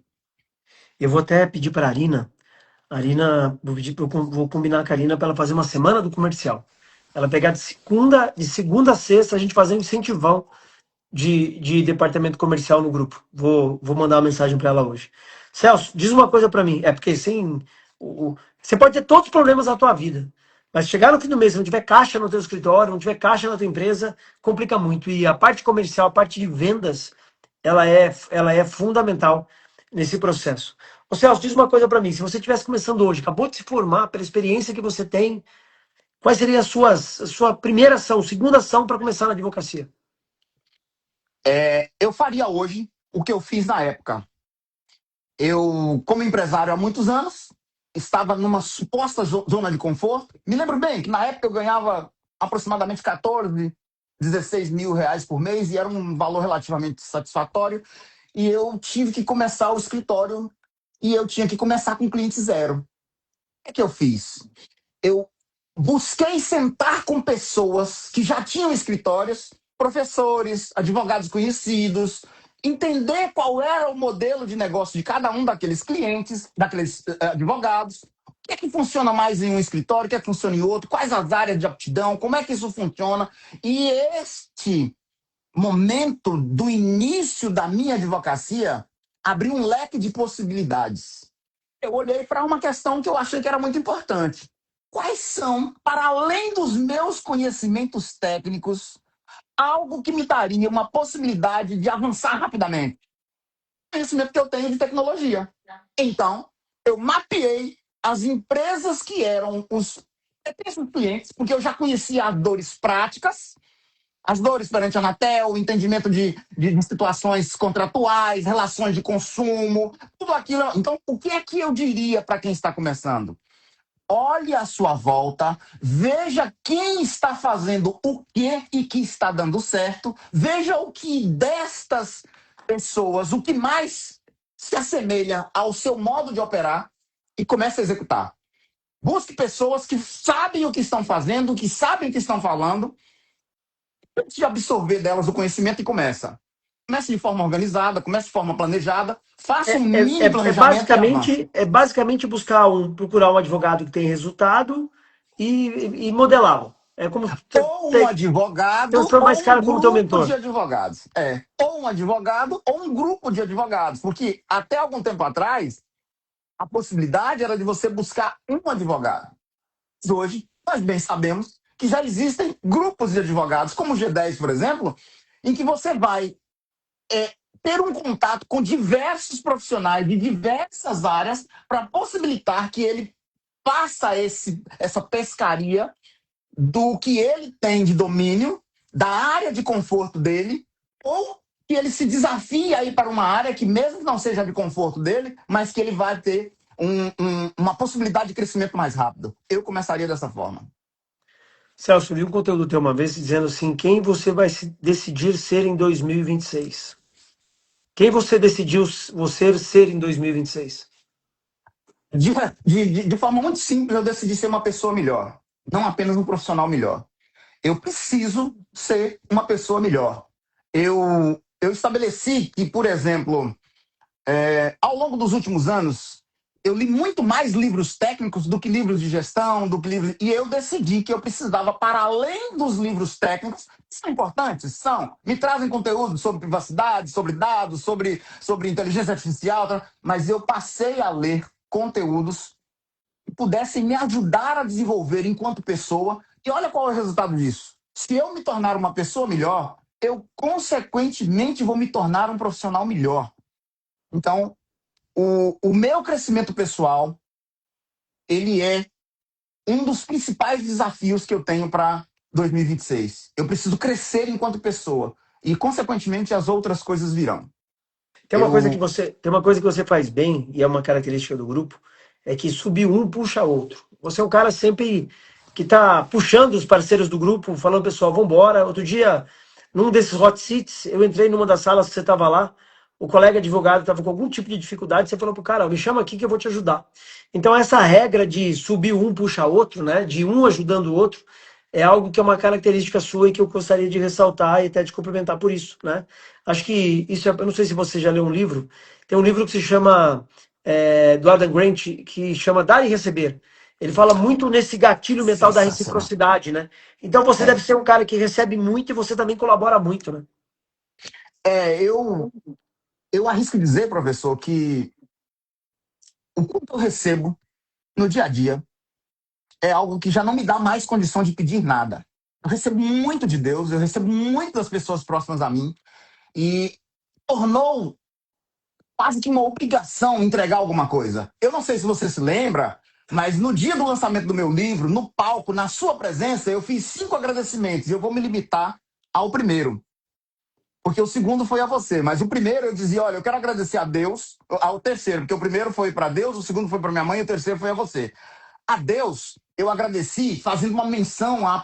Eu vou até pedir para a Arina, vou pedir, vou combinar com a Arina para ela fazer uma semana do comercial. Ela pegar de segunda a sexta, a gente fazer um incentivão de departamento comercial no grupo. Vou mandar uma mensagem para ela hoje. Celso, diz uma coisa para mim. É porque sem. Você pode ter todos os problemas da tua vida. Mas chegar no fim do mês, se não tiver caixa no teu escritório, não tiver caixa na tua empresa, complica muito. E a parte comercial, a parte de vendas, ela é fundamental nesse processo. Ô Celso, diz uma coisa para mim. Se você estivesse começando hoje, acabou de se formar, pela experiência que você tem, quais seriam a sua primeira ação, segunda ação para começar na advocacia? Eu faria hoje o que eu fiz na época. Eu, como empresário há muitos anos, estava numa suposta zona de conforto. Me lembro bem que na época eu ganhava aproximadamente 14, 16 mil reais por mês e era um valor relativamente satisfatório. E eu tive que começar o escritório e eu tinha que começar com cliente zero. O que eu fiz? Eu busquei sentar com pessoas que já tinham escritórios, professores, advogados conhecidos, entender qual era o modelo de negócio de cada um daqueles clientes, daqueles advogados, o que é que funciona mais em um escritório, o que é que funciona em outro, quais as áreas de aptidão, como é que isso funciona. E este momento do início da minha advocacia abriu um leque de possibilidades. Eu olhei para uma questão que eu achei que era muito importante. Quais são, para além dos meus conhecimentos técnicos, algo que me daria uma possibilidade de avançar rapidamente? O conhecimento que eu tenho de tecnologia. Então, eu mapeei as empresas que eram os clientes, porque eu já conhecia as dores práticas, as dores perante a Anatel, o entendimento de situações contratuais, relações de consumo, tudo aquilo. Então, o que é que eu diria para quem está começando? Olhe à sua volta, veja quem está fazendo o que e que está dando certo, veja o que destas pessoas, o que mais se assemelha ao seu modo de operar e comece a executar. Busque pessoas que sabem o que estão fazendo, que sabem o que estão falando, antes de absorver delas o conhecimento e começa. Comece de forma organizada, comece de forma planejada, faça um É, é, mini é, é planejamento e avance. basicamente, é basicamente procurar um advogado que tem resultado e modelá-lo. É como Ou um advogado transformar esse ou um cara como teu grupo de mentor. advogados. Ou um advogado ou um grupo de advogados. Porque até algum tempo atrás, a possibilidade era de você buscar um advogado. Mas hoje, nós bem sabemos que já existem grupos de advogados, como o G10, por exemplo, em que você vai ter um contato com diversos profissionais de diversas áreas para possibilitar que ele faça essa pescaria do que ele tem de domínio, da área de conforto dele, ou que ele se desafie a ir para uma área que mesmo não seja de conforto dele, mas que ele vai ter uma possibilidade de crescimento mais rápido. Eu começaria dessa forma. Celso, eu vi um conteúdo teu uma vez dizendo assim, quem você vai decidir ser em 2026? Quem você decidiu você ser em 2026? De forma muito simples, eu decidi ser uma pessoa melhor, não apenas um profissional melhor. Eu preciso ser uma pessoa melhor. Eu estabeleci que, por exemplo, ao longo dos últimos anos, eu li muito mais livros técnicos do que livros de gestão, e eu decidi que eu precisava, para além dos livros técnicos, que são importantes, me trazem conteúdo sobre privacidade, sobre dados, sobre inteligência artificial, mas eu passei a ler conteúdos que pudessem me ajudar a desenvolver enquanto pessoa. E olha qual é o resultado disso. Se eu me tornar uma pessoa melhor, eu, consequentemente, vou me tornar um profissional melhor. Então, o meu crescimento pessoal, ele é um dos principais desafios que eu tenho para 2026. Eu preciso crescer enquanto pessoa e, consequentemente, as outras coisas virão. Eu Tem uma coisa que você faz bem, e é uma característica do grupo, é que subir um puxa outro. Você é um cara sempre que está puxando os parceiros do grupo, falando, pessoal, vamos embora. Outro dia, num desses hot seats, eu entrei numa das salas que você estava lá, o colega advogado estava com algum tipo de dificuldade, você falou pro cara, me chama aqui que eu vou te ajudar. Então essa regra de subir um puxa outro, né, de um ajudando o outro, é algo que é uma característica sua e que eu gostaria de ressaltar e até de cumprimentar por isso, né? Acho que isso é, eu não sei se você já leu um livro, tem um livro que se chama, do Adam Grant, que chama Dar e Receber. Ele fala muito nesse gatilho mental da Sensacional. reciprocidade, né? Então você deve É. ser um cara que recebe muito e você também colabora muito, né? Eu arrisco dizer, professor, que o quanto eu recebo no dia a dia é algo que já não me dá mais condição de pedir nada. Eu recebo muito de Deus, eu recebo muito das pessoas próximas a mim e tornou quase que uma obrigação entregar alguma coisa. Eu não sei se você se lembra, mas no dia do lançamento do meu livro, no palco, na sua presença, eu fiz 5 agradecimentos e eu vou me limitar ao primeiro. Porque o segundo foi a você, mas o primeiro eu dizia, olha, eu quero agradecer a Deus, ao terceiro, porque o primeiro foi para Deus, o segundo foi para minha mãe e o terceiro foi a você. A Deus, eu agradeci fazendo uma menção à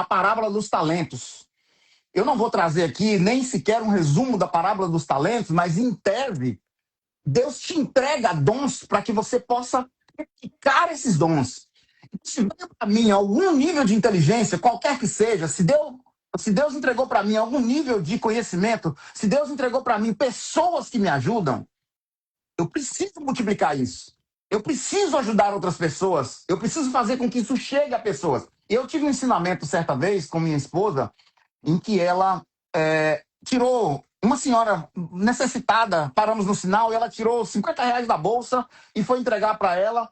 parábola dos talentos. Eu não vou trazer aqui nem sequer um resumo da parábola dos talentos, mas em tese, Deus te entrega dons para que você possa praticar esses dons. Se veio para mim algum nível de inteligência, qualquer que seja, se Deus entregou para mim algum nível de conhecimento, se Deus entregou para mim pessoas que me ajudam, eu preciso multiplicar isso. Eu preciso ajudar outras pessoas. Eu preciso fazer com que isso chegue a pessoas. Eu tive um ensinamento certa vez com minha esposa, em que ela tirou uma senhora necessitada, paramos no sinal, e ela tirou R$ 50 da bolsa e foi entregar para ela,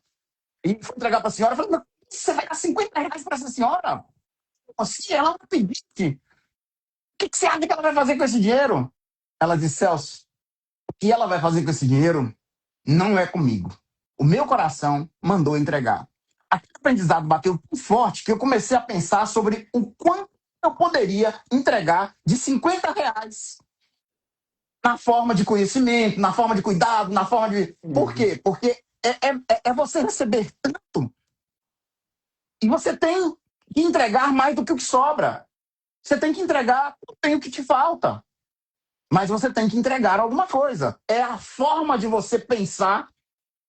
e foi entregar para a senhora. Eu falei, mas você vai dar R$ 50 para essa senhora? Se ela não pedisse, o que você acha que ela vai fazer com esse dinheiro? Ela disse, Celso, o que ela vai fazer com esse dinheiro não é comigo. O meu coração mandou entregar. Aquele aprendizado bateu tão forte que eu comecei a pensar sobre o quanto eu poderia entregar de R$ 50 na forma de conhecimento, na forma de cuidado, na forma de. Por Uhum. quê? Porque é você receber tanto e você tem que entregar mais do que o que sobra. Você tem que entregar o que te falta. Mas você tem que entregar alguma coisa. É a forma de você pensar.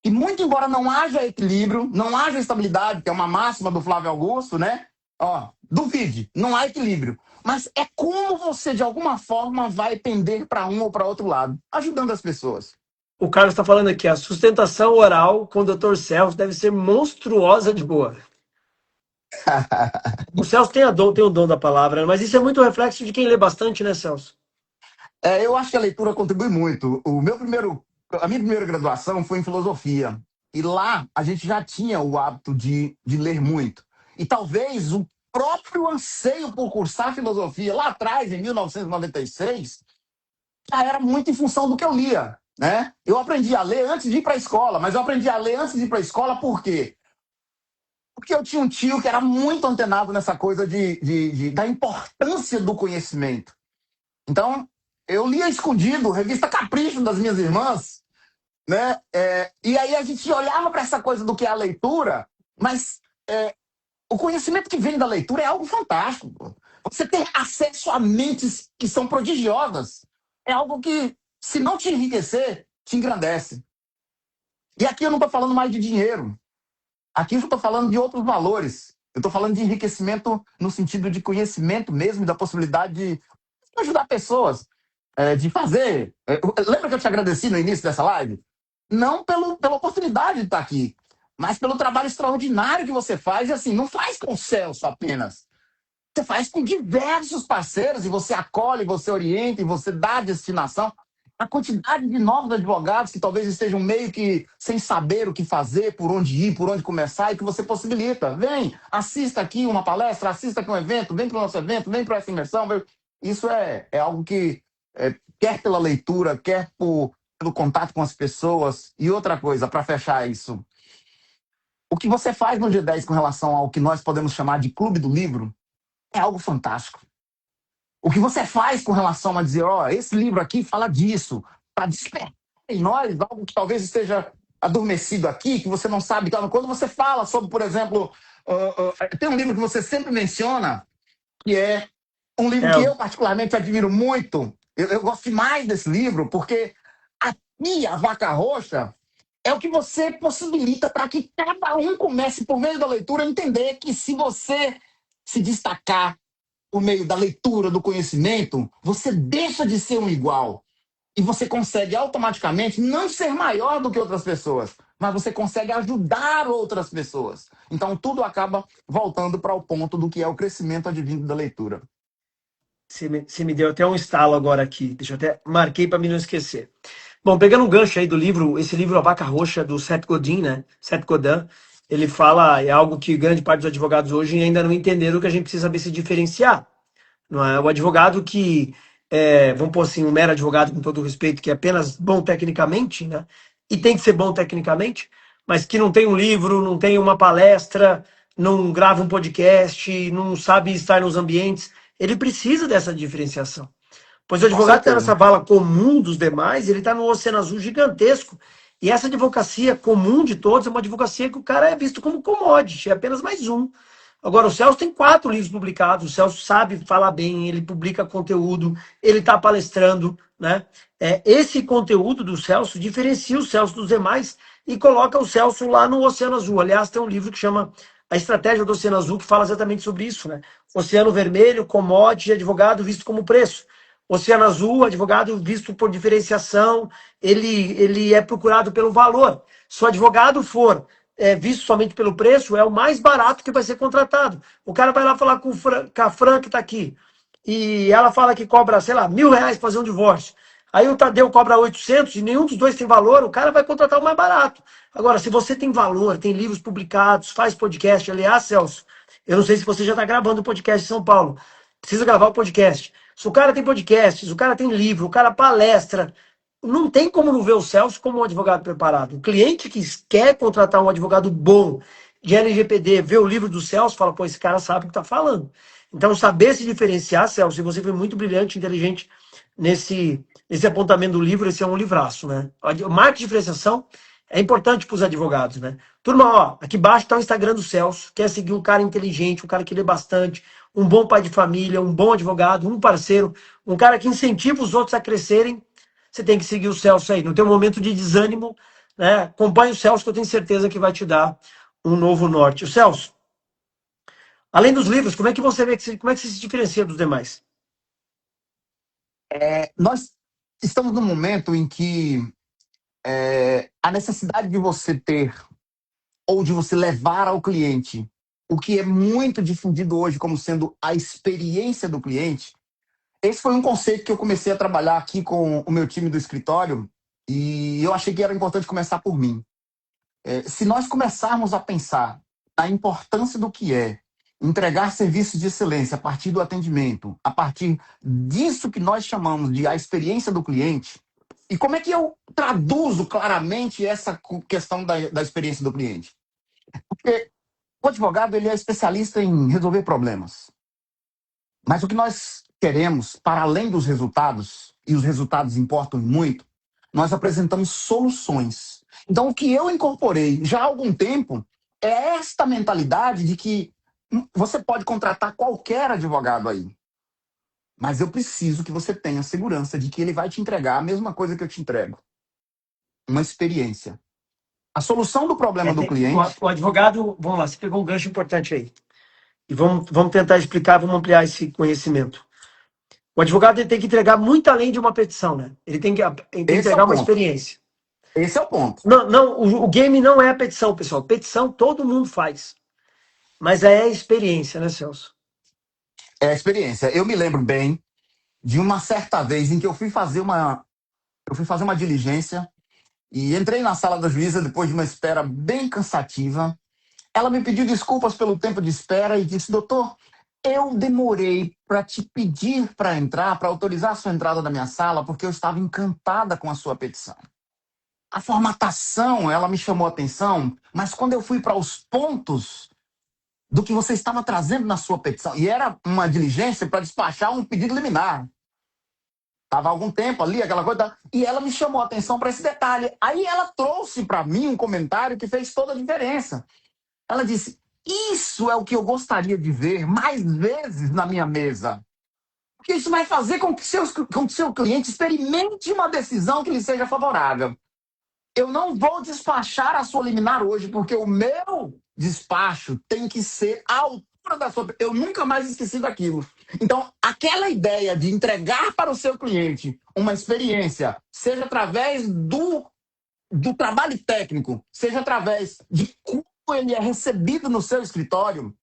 E muito embora não haja equilíbrio, não haja estabilidade, que é uma máxima do Flávio Augusto, né? Ó, duvide, não há equilíbrio. Mas é como você, de alguma forma, vai pender para um ou para outro lado, ajudando as pessoas. O Carlos está falando aqui, a sustentação oral com o Dr. Celso deve ser monstruosa de boa. O Celso tem o dom da palavra, né? Mas isso é muito reflexo de quem lê bastante, né, Celso? Eu acho que a leitura contribui muito. A minha primeira graduação foi em filosofia. E lá a gente já tinha o hábito de ler muito. E talvez o próprio anseio por cursar filosofia, lá atrás, em 1996, já era muito em função do que eu lia. Né? Eu aprendi a ler antes de ir para a escola, mas eu aprendi a ler antes de ir para a escola por quê? Porque eu tinha um tio que era muito antenado nessa coisa da importância do conhecimento. Então, eu lia escondido, revista Capricho das minhas irmãs, né? E aí a gente olhava para essa coisa do que é a leitura, mas o conhecimento que vem da leitura é algo fantástico. Pô. Você tem acesso a mentes que são prodigiosas. É algo que, se não te enriquecer, te engrandece. E aqui eu não estou falando mais de dinheiro. Aqui eu estou falando de outros valores. Eu estou falando de enriquecimento no sentido de conhecimento mesmo, da possibilidade de ajudar pessoas, de fazer. Lembra que eu te agradeci no início dessa live? Não pela oportunidade de estar aqui, mas pelo trabalho extraordinário que você faz. E assim, não faz com o Celso apenas. Você faz com diversos parceiros e você acolhe, você orienta e você dá destinação. A quantidade de novos advogados que talvez estejam meio que sem saber o que fazer, por onde ir, por onde começar, e que você possibilita. Vem, assista aqui uma palestra, assista aqui um evento, vem para o nosso evento, vem para essa imersão. Isso é algo que, quer pela leitura, quer pelo contato com as pessoas. E outra coisa, para fechar isso, o que você faz no G10 com relação ao que nós podemos chamar de Clube do Livro é algo fantástico. O que você faz com relação a dizer, ó, esse livro aqui fala disso, para despertar em nós algo que talvez esteja adormecido aqui, que você não sabe. Quando você fala sobre, por exemplo, tem um livro que você sempre menciona, que é um livro que eu É, particularmente admiro muito. Eu gosto demais desse livro, porque aqui, a Vaca Roxa, é o que você possibilita para que cada um comece, por meio da leitura, a entender que se você se destacar por meio da leitura, do conhecimento, você deixa de ser um igual. E você consegue automaticamente não ser maior do que outras pessoas, mas você consegue ajudar outras pessoas. Então tudo acaba voltando para o ponto do que é o crescimento advindo da leitura. Você me deu até um estalo agora aqui. Deixa eu até marquei para mim não esquecer. Bom, pegando um gancho aí do livro, esse livro A Vaca Roxa do Seth Godin, né? Seth Godin, ele fala, é algo que grande parte dos advogados hoje ainda não entenderam, que a gente precisa saber se diferenciar. Não é? O advogado que, vamos pôr assim, um mero advogado, com todo respeito, que é apenas bom tecnicamente, né? E tem que ser bom tecnicamente, mas que não tem um livro, não tem uma palestra, não grava um podcast, não sabe estar nos ambientes, ele precisa dessa diferenciação. Pois o Com advogado está nessa certeza. vala comum dos demais, ele está no oceano azul gigantesco. E essa advocacia comum de todos é uma advocacia que o cara é visto como commodity, é apenas mais um. Agora, o Celso tem 4 livros publicados, o Celso sabe falar bem, ele publica conteúdo, ele está palestrando, né? Esse conteúdo do Celso diferencia o Celso dos demais e coloca o Celso lá no Oceano Azul. Aliás, tem um livro que chama A Estratégia do Oceano Azul, que fala exatamente sobre isso, né? Oceano Vermelho, commodity, advogado visto como preço. Oceano Azul, advogado visto por diferenciação, ele é procurado pelo valor. Se o advogado for visto somente pelo preço, é o mais barato que vai ser contratado. O cara vai lá falar com a Fran, que está aqui, e ela fala que cobra, sei lá, R$ 1.000 para fazer um divórcio. Aí o Tadeu cobra 800 e nenhum dos dois tem valor, o cara vai contratar o mais barato. Agora, se você tem valor, tem livros publicados, faz podcast, aliás, Celso, eu não sei se você já está gravando o podcast em São Paulo, precisa gravar o podcast. Se o cara tem podcasts, o cara tem livro, o cara palestra, não tem como não ver o Celso como um advogado preparado. O cliente que quer contratar um advogado bom de LGPD, vê o livro do Celso, fala, pô, esse cara sabe o que está falando. Então, saber se diferenciar, Celso, e você foi muito brilhante, inteligente nesse apontamento do livro, esse é um livraço, né? O marketing de diferenciação é importante para os advogados, né? Turma, ó, aqui embaixo está o Instagram do Celso, quer seguir um cara inteligente, um cara que lê bastante, um bom pai de família, um bom advogado, um parceiro, um cara que incentiva os outros a crescerem, você tem que seguir o Celso aí. No teu momento de desânimo, né? Acompanhe o Celso, que eu tenho certeza que vai te dar um novo norte. O Celso, além dos livros, como é que você vê como é que você se diferencia dos demais? Nós estamos num momento em que a necessidade de você ter ou de você levar ao cliente o que é muito difundido hoje como sendo a experiência do cliente. Esse foi um conceito que eu comecei a trabalhar aqui com o meu time do escritório e eu achei que era importante começar por mim. Se nós começarmos a pensar na importância do que é entregar serviços de excelência a partir do atendimento, a partir disso que nós chamamos de a experiência do cliente, e como é que eu traduzo claramente essa questão da experiência do cliente? Porque o advogado ele é especialista em resolver problemas. Mas o que nós queremos, para além dos resultados, e os resultados importam muito, nós apresentamos soluções. Então, o que eu incorporei já há algum tempo é esta mentalidade de que você pode contratar qualquer advogado aí, mas eu preciso que você tenha segurança de que ele vai te entregar a mesma coisa que eu te entrego, uma experiência. A solução do problema do cliente. O advogado, vamos lá, você pegou um gancho importante aí. E vamos tentar explicar, vamos ampliar esse conhecimento. O advogado ele tem que entregar muito além de uma petição, né? Ele tem que Esse é o entregar uma ponto. experiência. Esse é o ponto. Não, não, o game não é a petição, pessoal. Petição todo mundo faz. Mas é a experiência, né, Celso? É a experiência. Eu me lembro bem de uma certa vez em que eu fui fazer uma diligência e entrei na sala da juíza depois de uma espera bem cansativa. Ela me pediu desculpas pelo tempo de espera e disse: doutor, eu demorei para te pedir para entrar, para autorizar a sua entrada na minha sala, porque eu estava encantada com a sua petição. A formatação, ela me chamou a atenção, mas quando eu fui para os pontos do que você estava trazendo na sua petição, e era uma diligência para despachar um pedido liminar. Estava há algum tempo ali, aquela coisa, e ela me chamou a atenção para esse detalhe. Aí ela trouxe para mim um comentário que fez toda a diferença. Ela disse: isso é o que eu gostaria de ver mais vezes na minha mesa. Porque isso vai fazer com que seu cliente experimente uma decisão que lhe seja favorável. Eu não vou despachar a sua liminar hoje, porque o meu despacho tem que ser Eu nunca mais esqueci daquilo. Então, aquela ideia de entregar para o seu cliente uma experiência, seja através do trabalho técnico, seja através de como ele é recebido no seu escritório,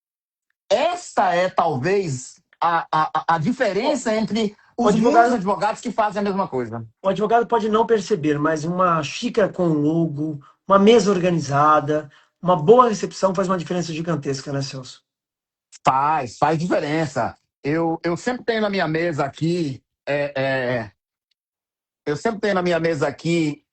esta é talvez a diferença entre O os muitos advogado, advogados que fazem a mesma coisa. o advogado pode não perceber, mas uma xícara com logo, uma mesa organizada, uma boa recepção faz uma diferença gigantesca, né, Celso? Faz diferença. Eu sempre tenho na minha mesa aqui, eu sempre tenho na minha mesa aqui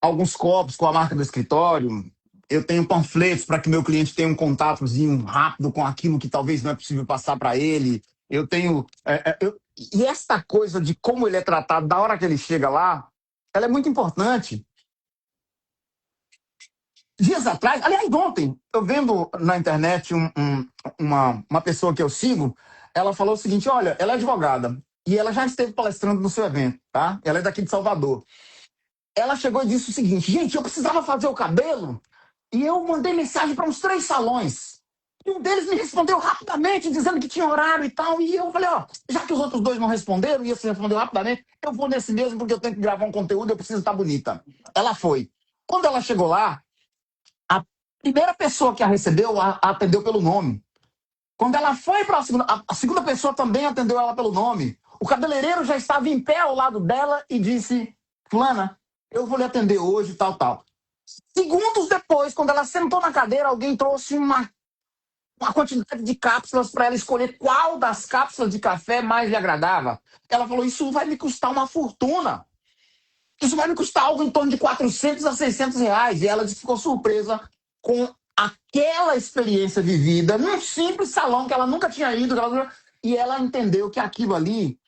alguns copos com a marca do escritório. Eu tenho panfletos para que meu cliente tenha um contatozinho rápido com aquilo que talvez não é possível passar para ele. Eu tenho. E esta coisa de como ele é tratado da hora que ele chega lá, ela é muito importante. Dias atrás, aliás, ontem, eu vendo na internet uma pessoa que eu sigo, ela falou o seguinte: olha, ela é advogada e ela já esteve palestrando no seu evento, tá? Ela é daqui de Salvador. Ela chegou e disse o seguinte: gente, eu precisava fazer o cabelo e eu mandei mensagem para uns 3 salões. E um deles me respondeu rapidamente, dizendo que tinha horário e tal. E eu falei: ó, já que os outros dois não responderam e esse respondeu rapidamente, eu vou nesse mesmo porque eu tenho que gravar um conteúdo, eu preciso estar bonita. Ela foi. Quando ela chegou lá, a primeira pessoa que a recebeu a atendeu pelo nome. Quando ela foi para a segunda pessoa também atendeu ela pelo nome. O cabeleireiro já estava em pé ao lado dela e disse: Fulana, eu vou lhe atender hoje, tal, tal. Segundos depois, quando ela sentou na cadeira, alguém trouxe uma quantidade de cápsulas para ela escolher qual das cápsulas de café mais lhe agradava. Ela falou: isso vai me custar uma fortuna. Isso vai me custar algo em torno de 400 a 600 reais. E ela disse que ficou surpresa com aquela experiência vivida num simples salão que ela nunca tinha ido. E ela entendeu que aquilo ali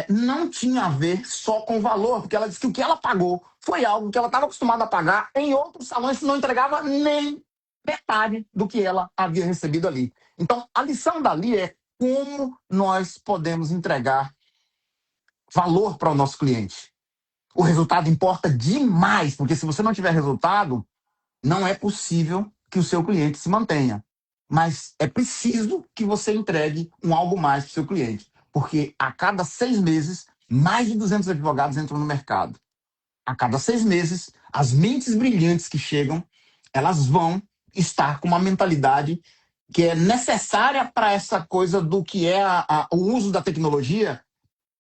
não tinha a ver só com o valor, porque ela disse que o que ela pagou foi algo que ela estava acostumada a pagar em outros salões que não entregava nem metade do que ela havia recebido ali. Então, a lição dali é como nós podemos entregar valor para o nosso cliente. O resultado importa demais, porque se você não tiver resultado, não é possível que o seu cliente se mantenha. Mas é preciso que você entregue um algo mais para o seu cliente, porque a cada 6 meses, mais de 200 advogados entram no mercado. A cada 6 meses, as mentes brilhantes que chegam, elas vão estar com uma mentalidade que é necessária para essa coisa do que é o uso da tecnologia.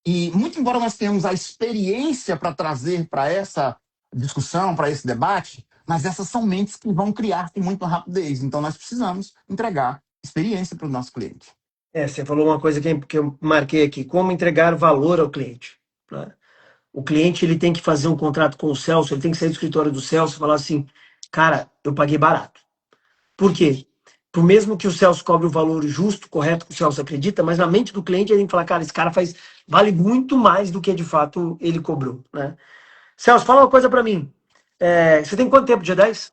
E muito embora nós tenhamos a experiência para trazer para essa discussão, para esse debate, mas essas são mentes que vão criar com muita rapidez. Então nós precisamos entregar experiência para o nosso cliente. Você falou uma coisa que eu marquei aqui, como entregar valor ao cliente, né? O cliente ele tem que fazer um contrato com o Celso, ele tem que sair do escritório do Celso e falar assim, cara, eu paguei barato. Por quê? Por mesmo que o Celso cobre o valor justo, correto, que o Celso acredita, mas na mente do cliente ele tem que falar, cara, esse cara vale muito mais do que de fato ele cobrou, né? Celso, fala uma coisa para mim. Você tem quanto tempo de G10?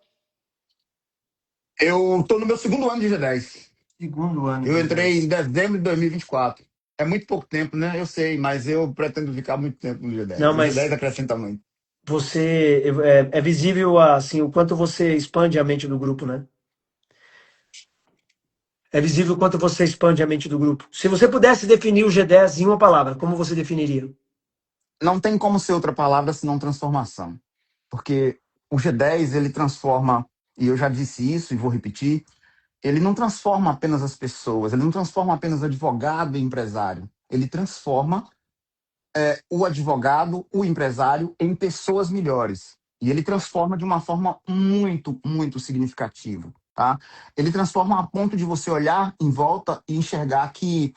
Eu estou no meu segundo ano de G10. Segundo ano Eu de entrei em 10. dezembro de 2024. É muito pouco tempo, né? Eu sei, mas eu pretendo ficar muito tempo no Não, G10. O G10 mas acrescenta muito. você é visível assim o quanto você expande a mente do grupo, né? É visível o quanto você expande a mente do grupo. Se você pudesse definir o G10 em uma palavra, como você definiria? Não tem como ser outra palavra senão transformação. Porque o G10, ele transforma, e eu já disse isso e vou repetir, ele não transforma apenas as pessoas, ele não transforma apenas advogado e empresário. Ele transforma o advogado, o empresário, em pessoas melhores. E ele transforma de uma forma muito, muito significativa. Tá? Ele transforma a ponto de você olhar em volta e enxergar que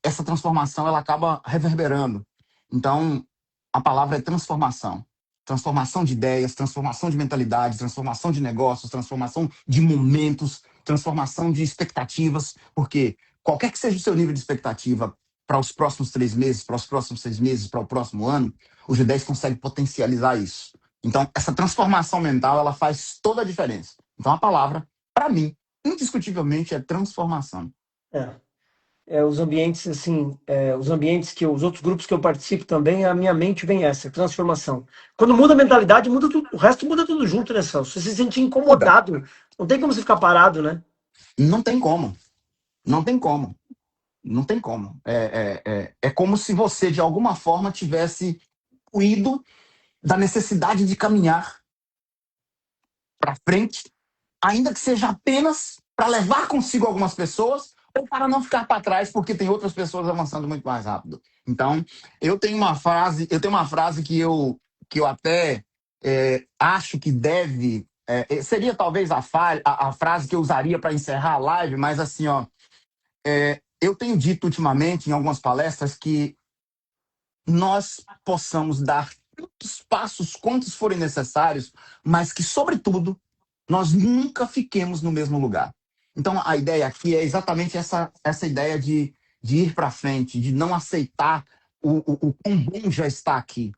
essa transformação ela acaba reverberando. Então, a palavra é transformação. Transformação de ideias, transformação de mentalidades, transformação de negócios, transformação de momentos, transformação de expectativas, porque qualquer que seja o seu nível de expectativa para os próximos 3 meses, para os próximos 6 meses, para o próximo ano, o G10 consegue potencializar isso. Então, essa transformação mental, ela faz toda a diferença. Então, a palavra, para mim, indiscutivelmente, é transformação. Os ambientes, assim, os ambientes que os outros grupos que eu participo também, a minha mente vem essa, transformação. Quando muda a mentalidade, muda tudo, o resto muda tudo junto, né, Celso? Você se sente Muda. incomodado, não tem como você ficar parado, né? Não tem como, não tem como, não tem como. É como se você, de alguma forma, tivesse ruído da necessidade de caminhar para frente, ainda que seja apenas para levar consigo algumas pessoas ou para não ficar para trás porque tem outras pessoas avançando muito mais rápido. Então, eu tenho uma frase que eu até acho que deve seria talvez a frase que eu usaria para encerrar a live, mas assim, ó, eu tenho dito ultimamente em algumas palestras que nós possamos dar tantos passos quantos forem necessários, mas que, sobretudo, nós nunca fiquemos no mesmo lugar. Então, a ideia aqui é exatamente essa ideia de ir para frente, de não aceitar o quão bom já está aqui.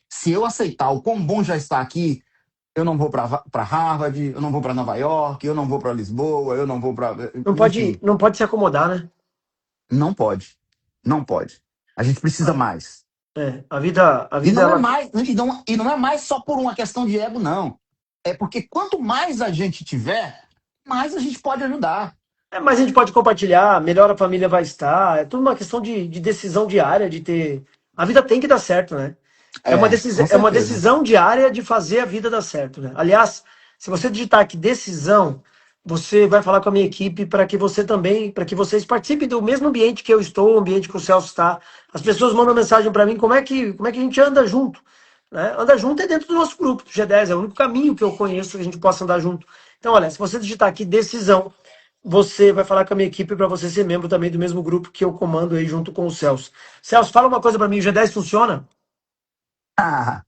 Se eu aceitar o quão bom já está aqui, eu não vou para Harvard, eu não vou para Nova York, eu não vou para Lisboa, eu não vou para. Enfim, Não pode se acomodar, né? não pode. Não pode. A gente precisa mais. A E vida não é ela mais, e não é mais só por uma questão de ego, não. É porque quanto mais a gente tiver, mais a gente pode ajudar. mas a gente pode compartilhar, melhor a família vai estar. É tudo uma questão de decisão diária, de ter. A vida tem que dar certo, né? Com É uma certeza. decisão diária de fazer a vida dar certo, né? Aliás, se você digitar aqui decisão, você vai falar com a minha equipe para que você também, para que vocês participem do mesmo ambiente que eu estou, o ambiente que o Celso está. As pessoas mandam mensagem para mim, como é que a gente anda junto, né? Anda junto é dentro do nosso grupo, do G10, é o único caminho que eu conheço que a gente possa andar junto. Então, olha, se você digitar aqui decisão, você vai falar com a minha equipe para você ser membro também do mesmo grupo que eu comando aí junto com o Celso. Celso, fala uma coisa para mim, o G10 funciona? Ah,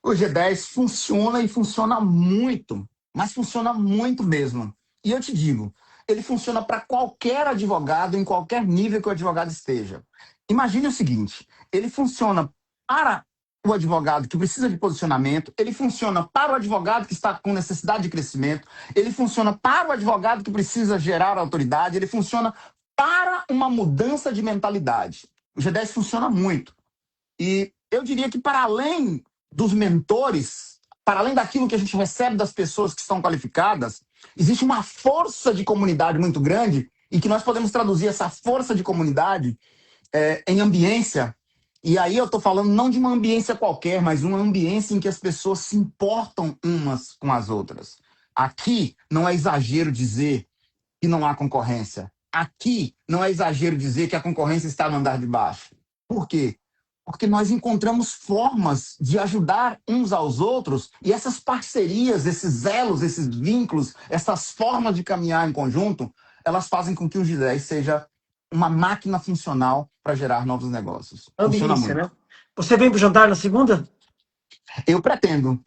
o G10 funciona e funciona muito, mas funciona muito mesmo. E eu te digo, ele funciona para qualquer advogado, em qualquer nível que o advogado esteja. Imagine o seguinte: ele funciona para o advogado que precisa de posicionamento, ele funciona para o advogado que está com necessidade de crescimento, ele funciona para o advogado que precisa gerar autoridade, ele funciona para uma mudança de mentalidade. O G10 funciona muito. E eu diria que, para além dos mentores, para além daquilo que a gente recebe das pessoas que estão qualificadas, existe uma força de comunidade muito grande e que nós podemos traduzir essa força de comunidade em ambiência. E aí eu estou falando não de uma ambiência qualquer, mas uma ambiência em que as pessoas se importam umas com as outras. Aqui não é exagero dizer que não há concorrência. Aqui não é exagero dizer que a concorrência está no andar de baixo. Por quê? Porque nós encontramos formas de ajudar uns aos outros e essas parcerias, esses elos, esses vínculos, essas formas de caminhar em conjunto, elas fazem com que o G10 seja uma máquina funcional para gerar novos negócios. Funciona Ambiência, né? muito. Você vem pro jantar na segunda? Eu pretendo.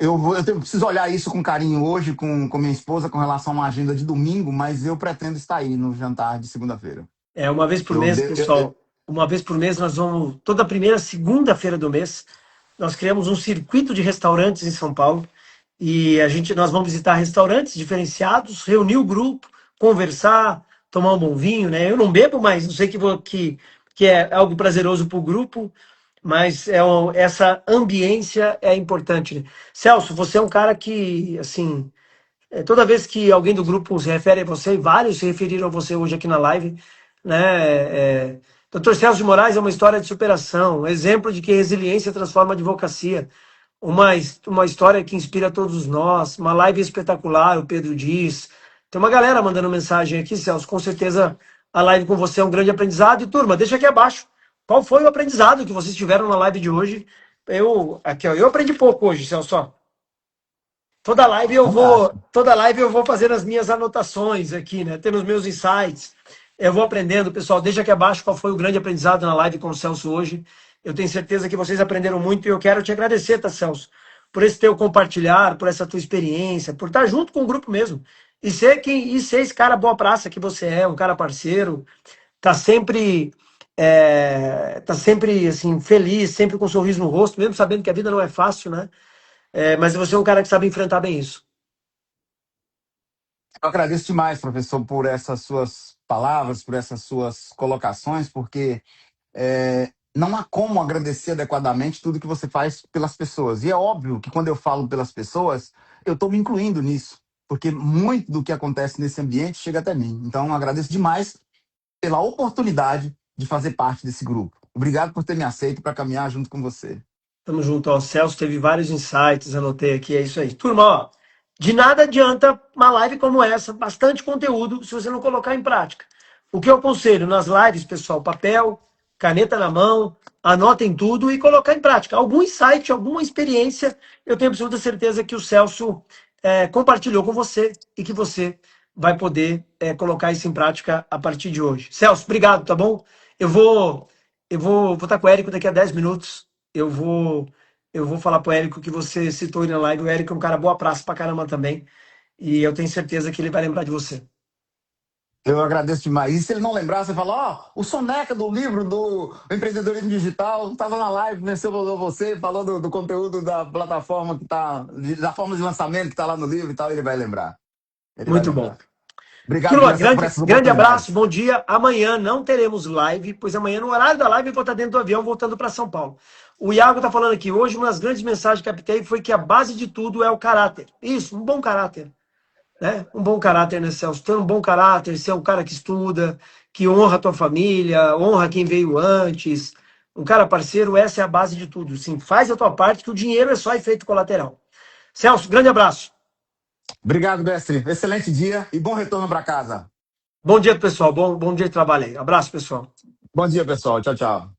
Preciso olhar isso com carinho hoje com minha esposa com relação a uma agenda de domingo, mas eu pretendo estar aí no jantar de segunda-feira. É, uma vez por Eu, mês, de- eu- pessoal. Uma vez por mês nós vamos, toda primeira segunda-feira do mês, nós criamos um circuito de restaurantes em São Paulo e nós vamos visitar restaurantes diferenciados, reunir o grupo, conversar, tomar um bom vinho, né? Eu não bebo, mas eu sei que é algo prazeroso para o grupo, mas essa ambiência é importante, né? Celso, você é um cara que, assim, toda vez que alguém do grupo se refere a você, e vários se referiram a você hoje aqui na live, né? Dr. Celso de Moraes é uma história de superação, um exemplo de que resiliência transforma a advocacia, uma história que inspira todos nós, uma live espetacular, o Pedro diz. Tem uma galera mandando mensagem aqui, Celso, com certeza a live com você é um grande aprendizado. E turma, deixa aqui abaixo. Qual foi o aprendizado que vocês tiveram na live de hoje? Aqui, ó, eu aprendi pouco hoje, Celso. Ó. Fantástico. Toda live eu vou fazer as minhas anotações aqui, né? Tendo os meus insights. Eu vou aprendendo, pessoal. Deixa aqui abaixo qual foi o grande aprendizado na live com o Celso hoje. Eu tenho certeza que vocês aprenderam muito e eu quero te agradecer, tá, Celso? Por esse teu compartilhar, por essa tua experiência, por estar junto com o grupo mesmo. E ser esse cara boa praça que você é, um cara parceiro, tá sempre tá sempre assim feliz, sempre com um sorriso no rosto, mesmo sabendo que a vida não é fácil, né? Mas você é um cara que sabe enfrentar bem isso. Eu agradeço demais, professor, por essas suas palavras, por essas suas colocações, porque não há como agradecer adequadamente tudo que você faz pelas pessoas. E é óbvio que quando eu falo pelas pessoas, eu estou me incluindo nisso. porque muito do que acontece nesse ambiente chega até mim. Então, agradeço demais pela oportunidade de fazer parte desse grupo. Obrigado por ter me aceito para caminhar junto com você. Tamo junto, ó. O Celso teve vários insights, anotei aqui, é isso aí. Turma, ó, de nada adianta uma live como essa, bastante conteúdo, se você não colocar em prática. O que eu aconselho nas lives, pessoal, papel, caneta na mão, anotem tudo e colocar em prática. Algum insight, alguma experiência, eu tenho absoluta certeza que o Celso compartilhou com você e que você vai poder colocar isso em prática a partir de hoje. Celso, obrigado, tá bom? Eu vou estar com o Érico daqui a 10 minutos. Eu vou, eu vou falar pro Érico que você citou aí na live. O Érico é um cara boa praça pra caramba também. E eu tenho certeza que ele vai lembrar de você. Eu agradeço demais. E se ele não lembrar, você fala: ó, o Soneca do livro do empreendedorismo digital estava na live, mencionou você, falou do conteúdo da plataforma que tá, da forma de lançamento que está lá no livro e tal, ele vai lembrar. Ele vai Muito bom. lembrar. Obrigado Turma, por grande, essas grande abraço, oportunidades. bom dia. Amanhã não teremos live, pois amanhã, no horário da live, eu vou estar dentro do avião voltando para São Paulo. O Iago está falando aqui, hoje uma das grandes mensagens que captei foi que a base de tudo é o caráter. Isso, um bom caráter. Né? Um bom caráter, né, Celso? Ter um bom caráter, ser um cara que estuda, que honra a tua família, honra quem veio antes. Um cara parceiro, essa é a base de tudo. Sim, faz a tua parte, que o dinheiro é só efeito colateral. Celso, grande abraço. Obrigado, mestre. Excelente dia e bom retorno para casa. Bom dia, pessoal. Bom dia de trabalho aí. Abraço, pessoal. Bom dia, pessoal. Tchau, tchau.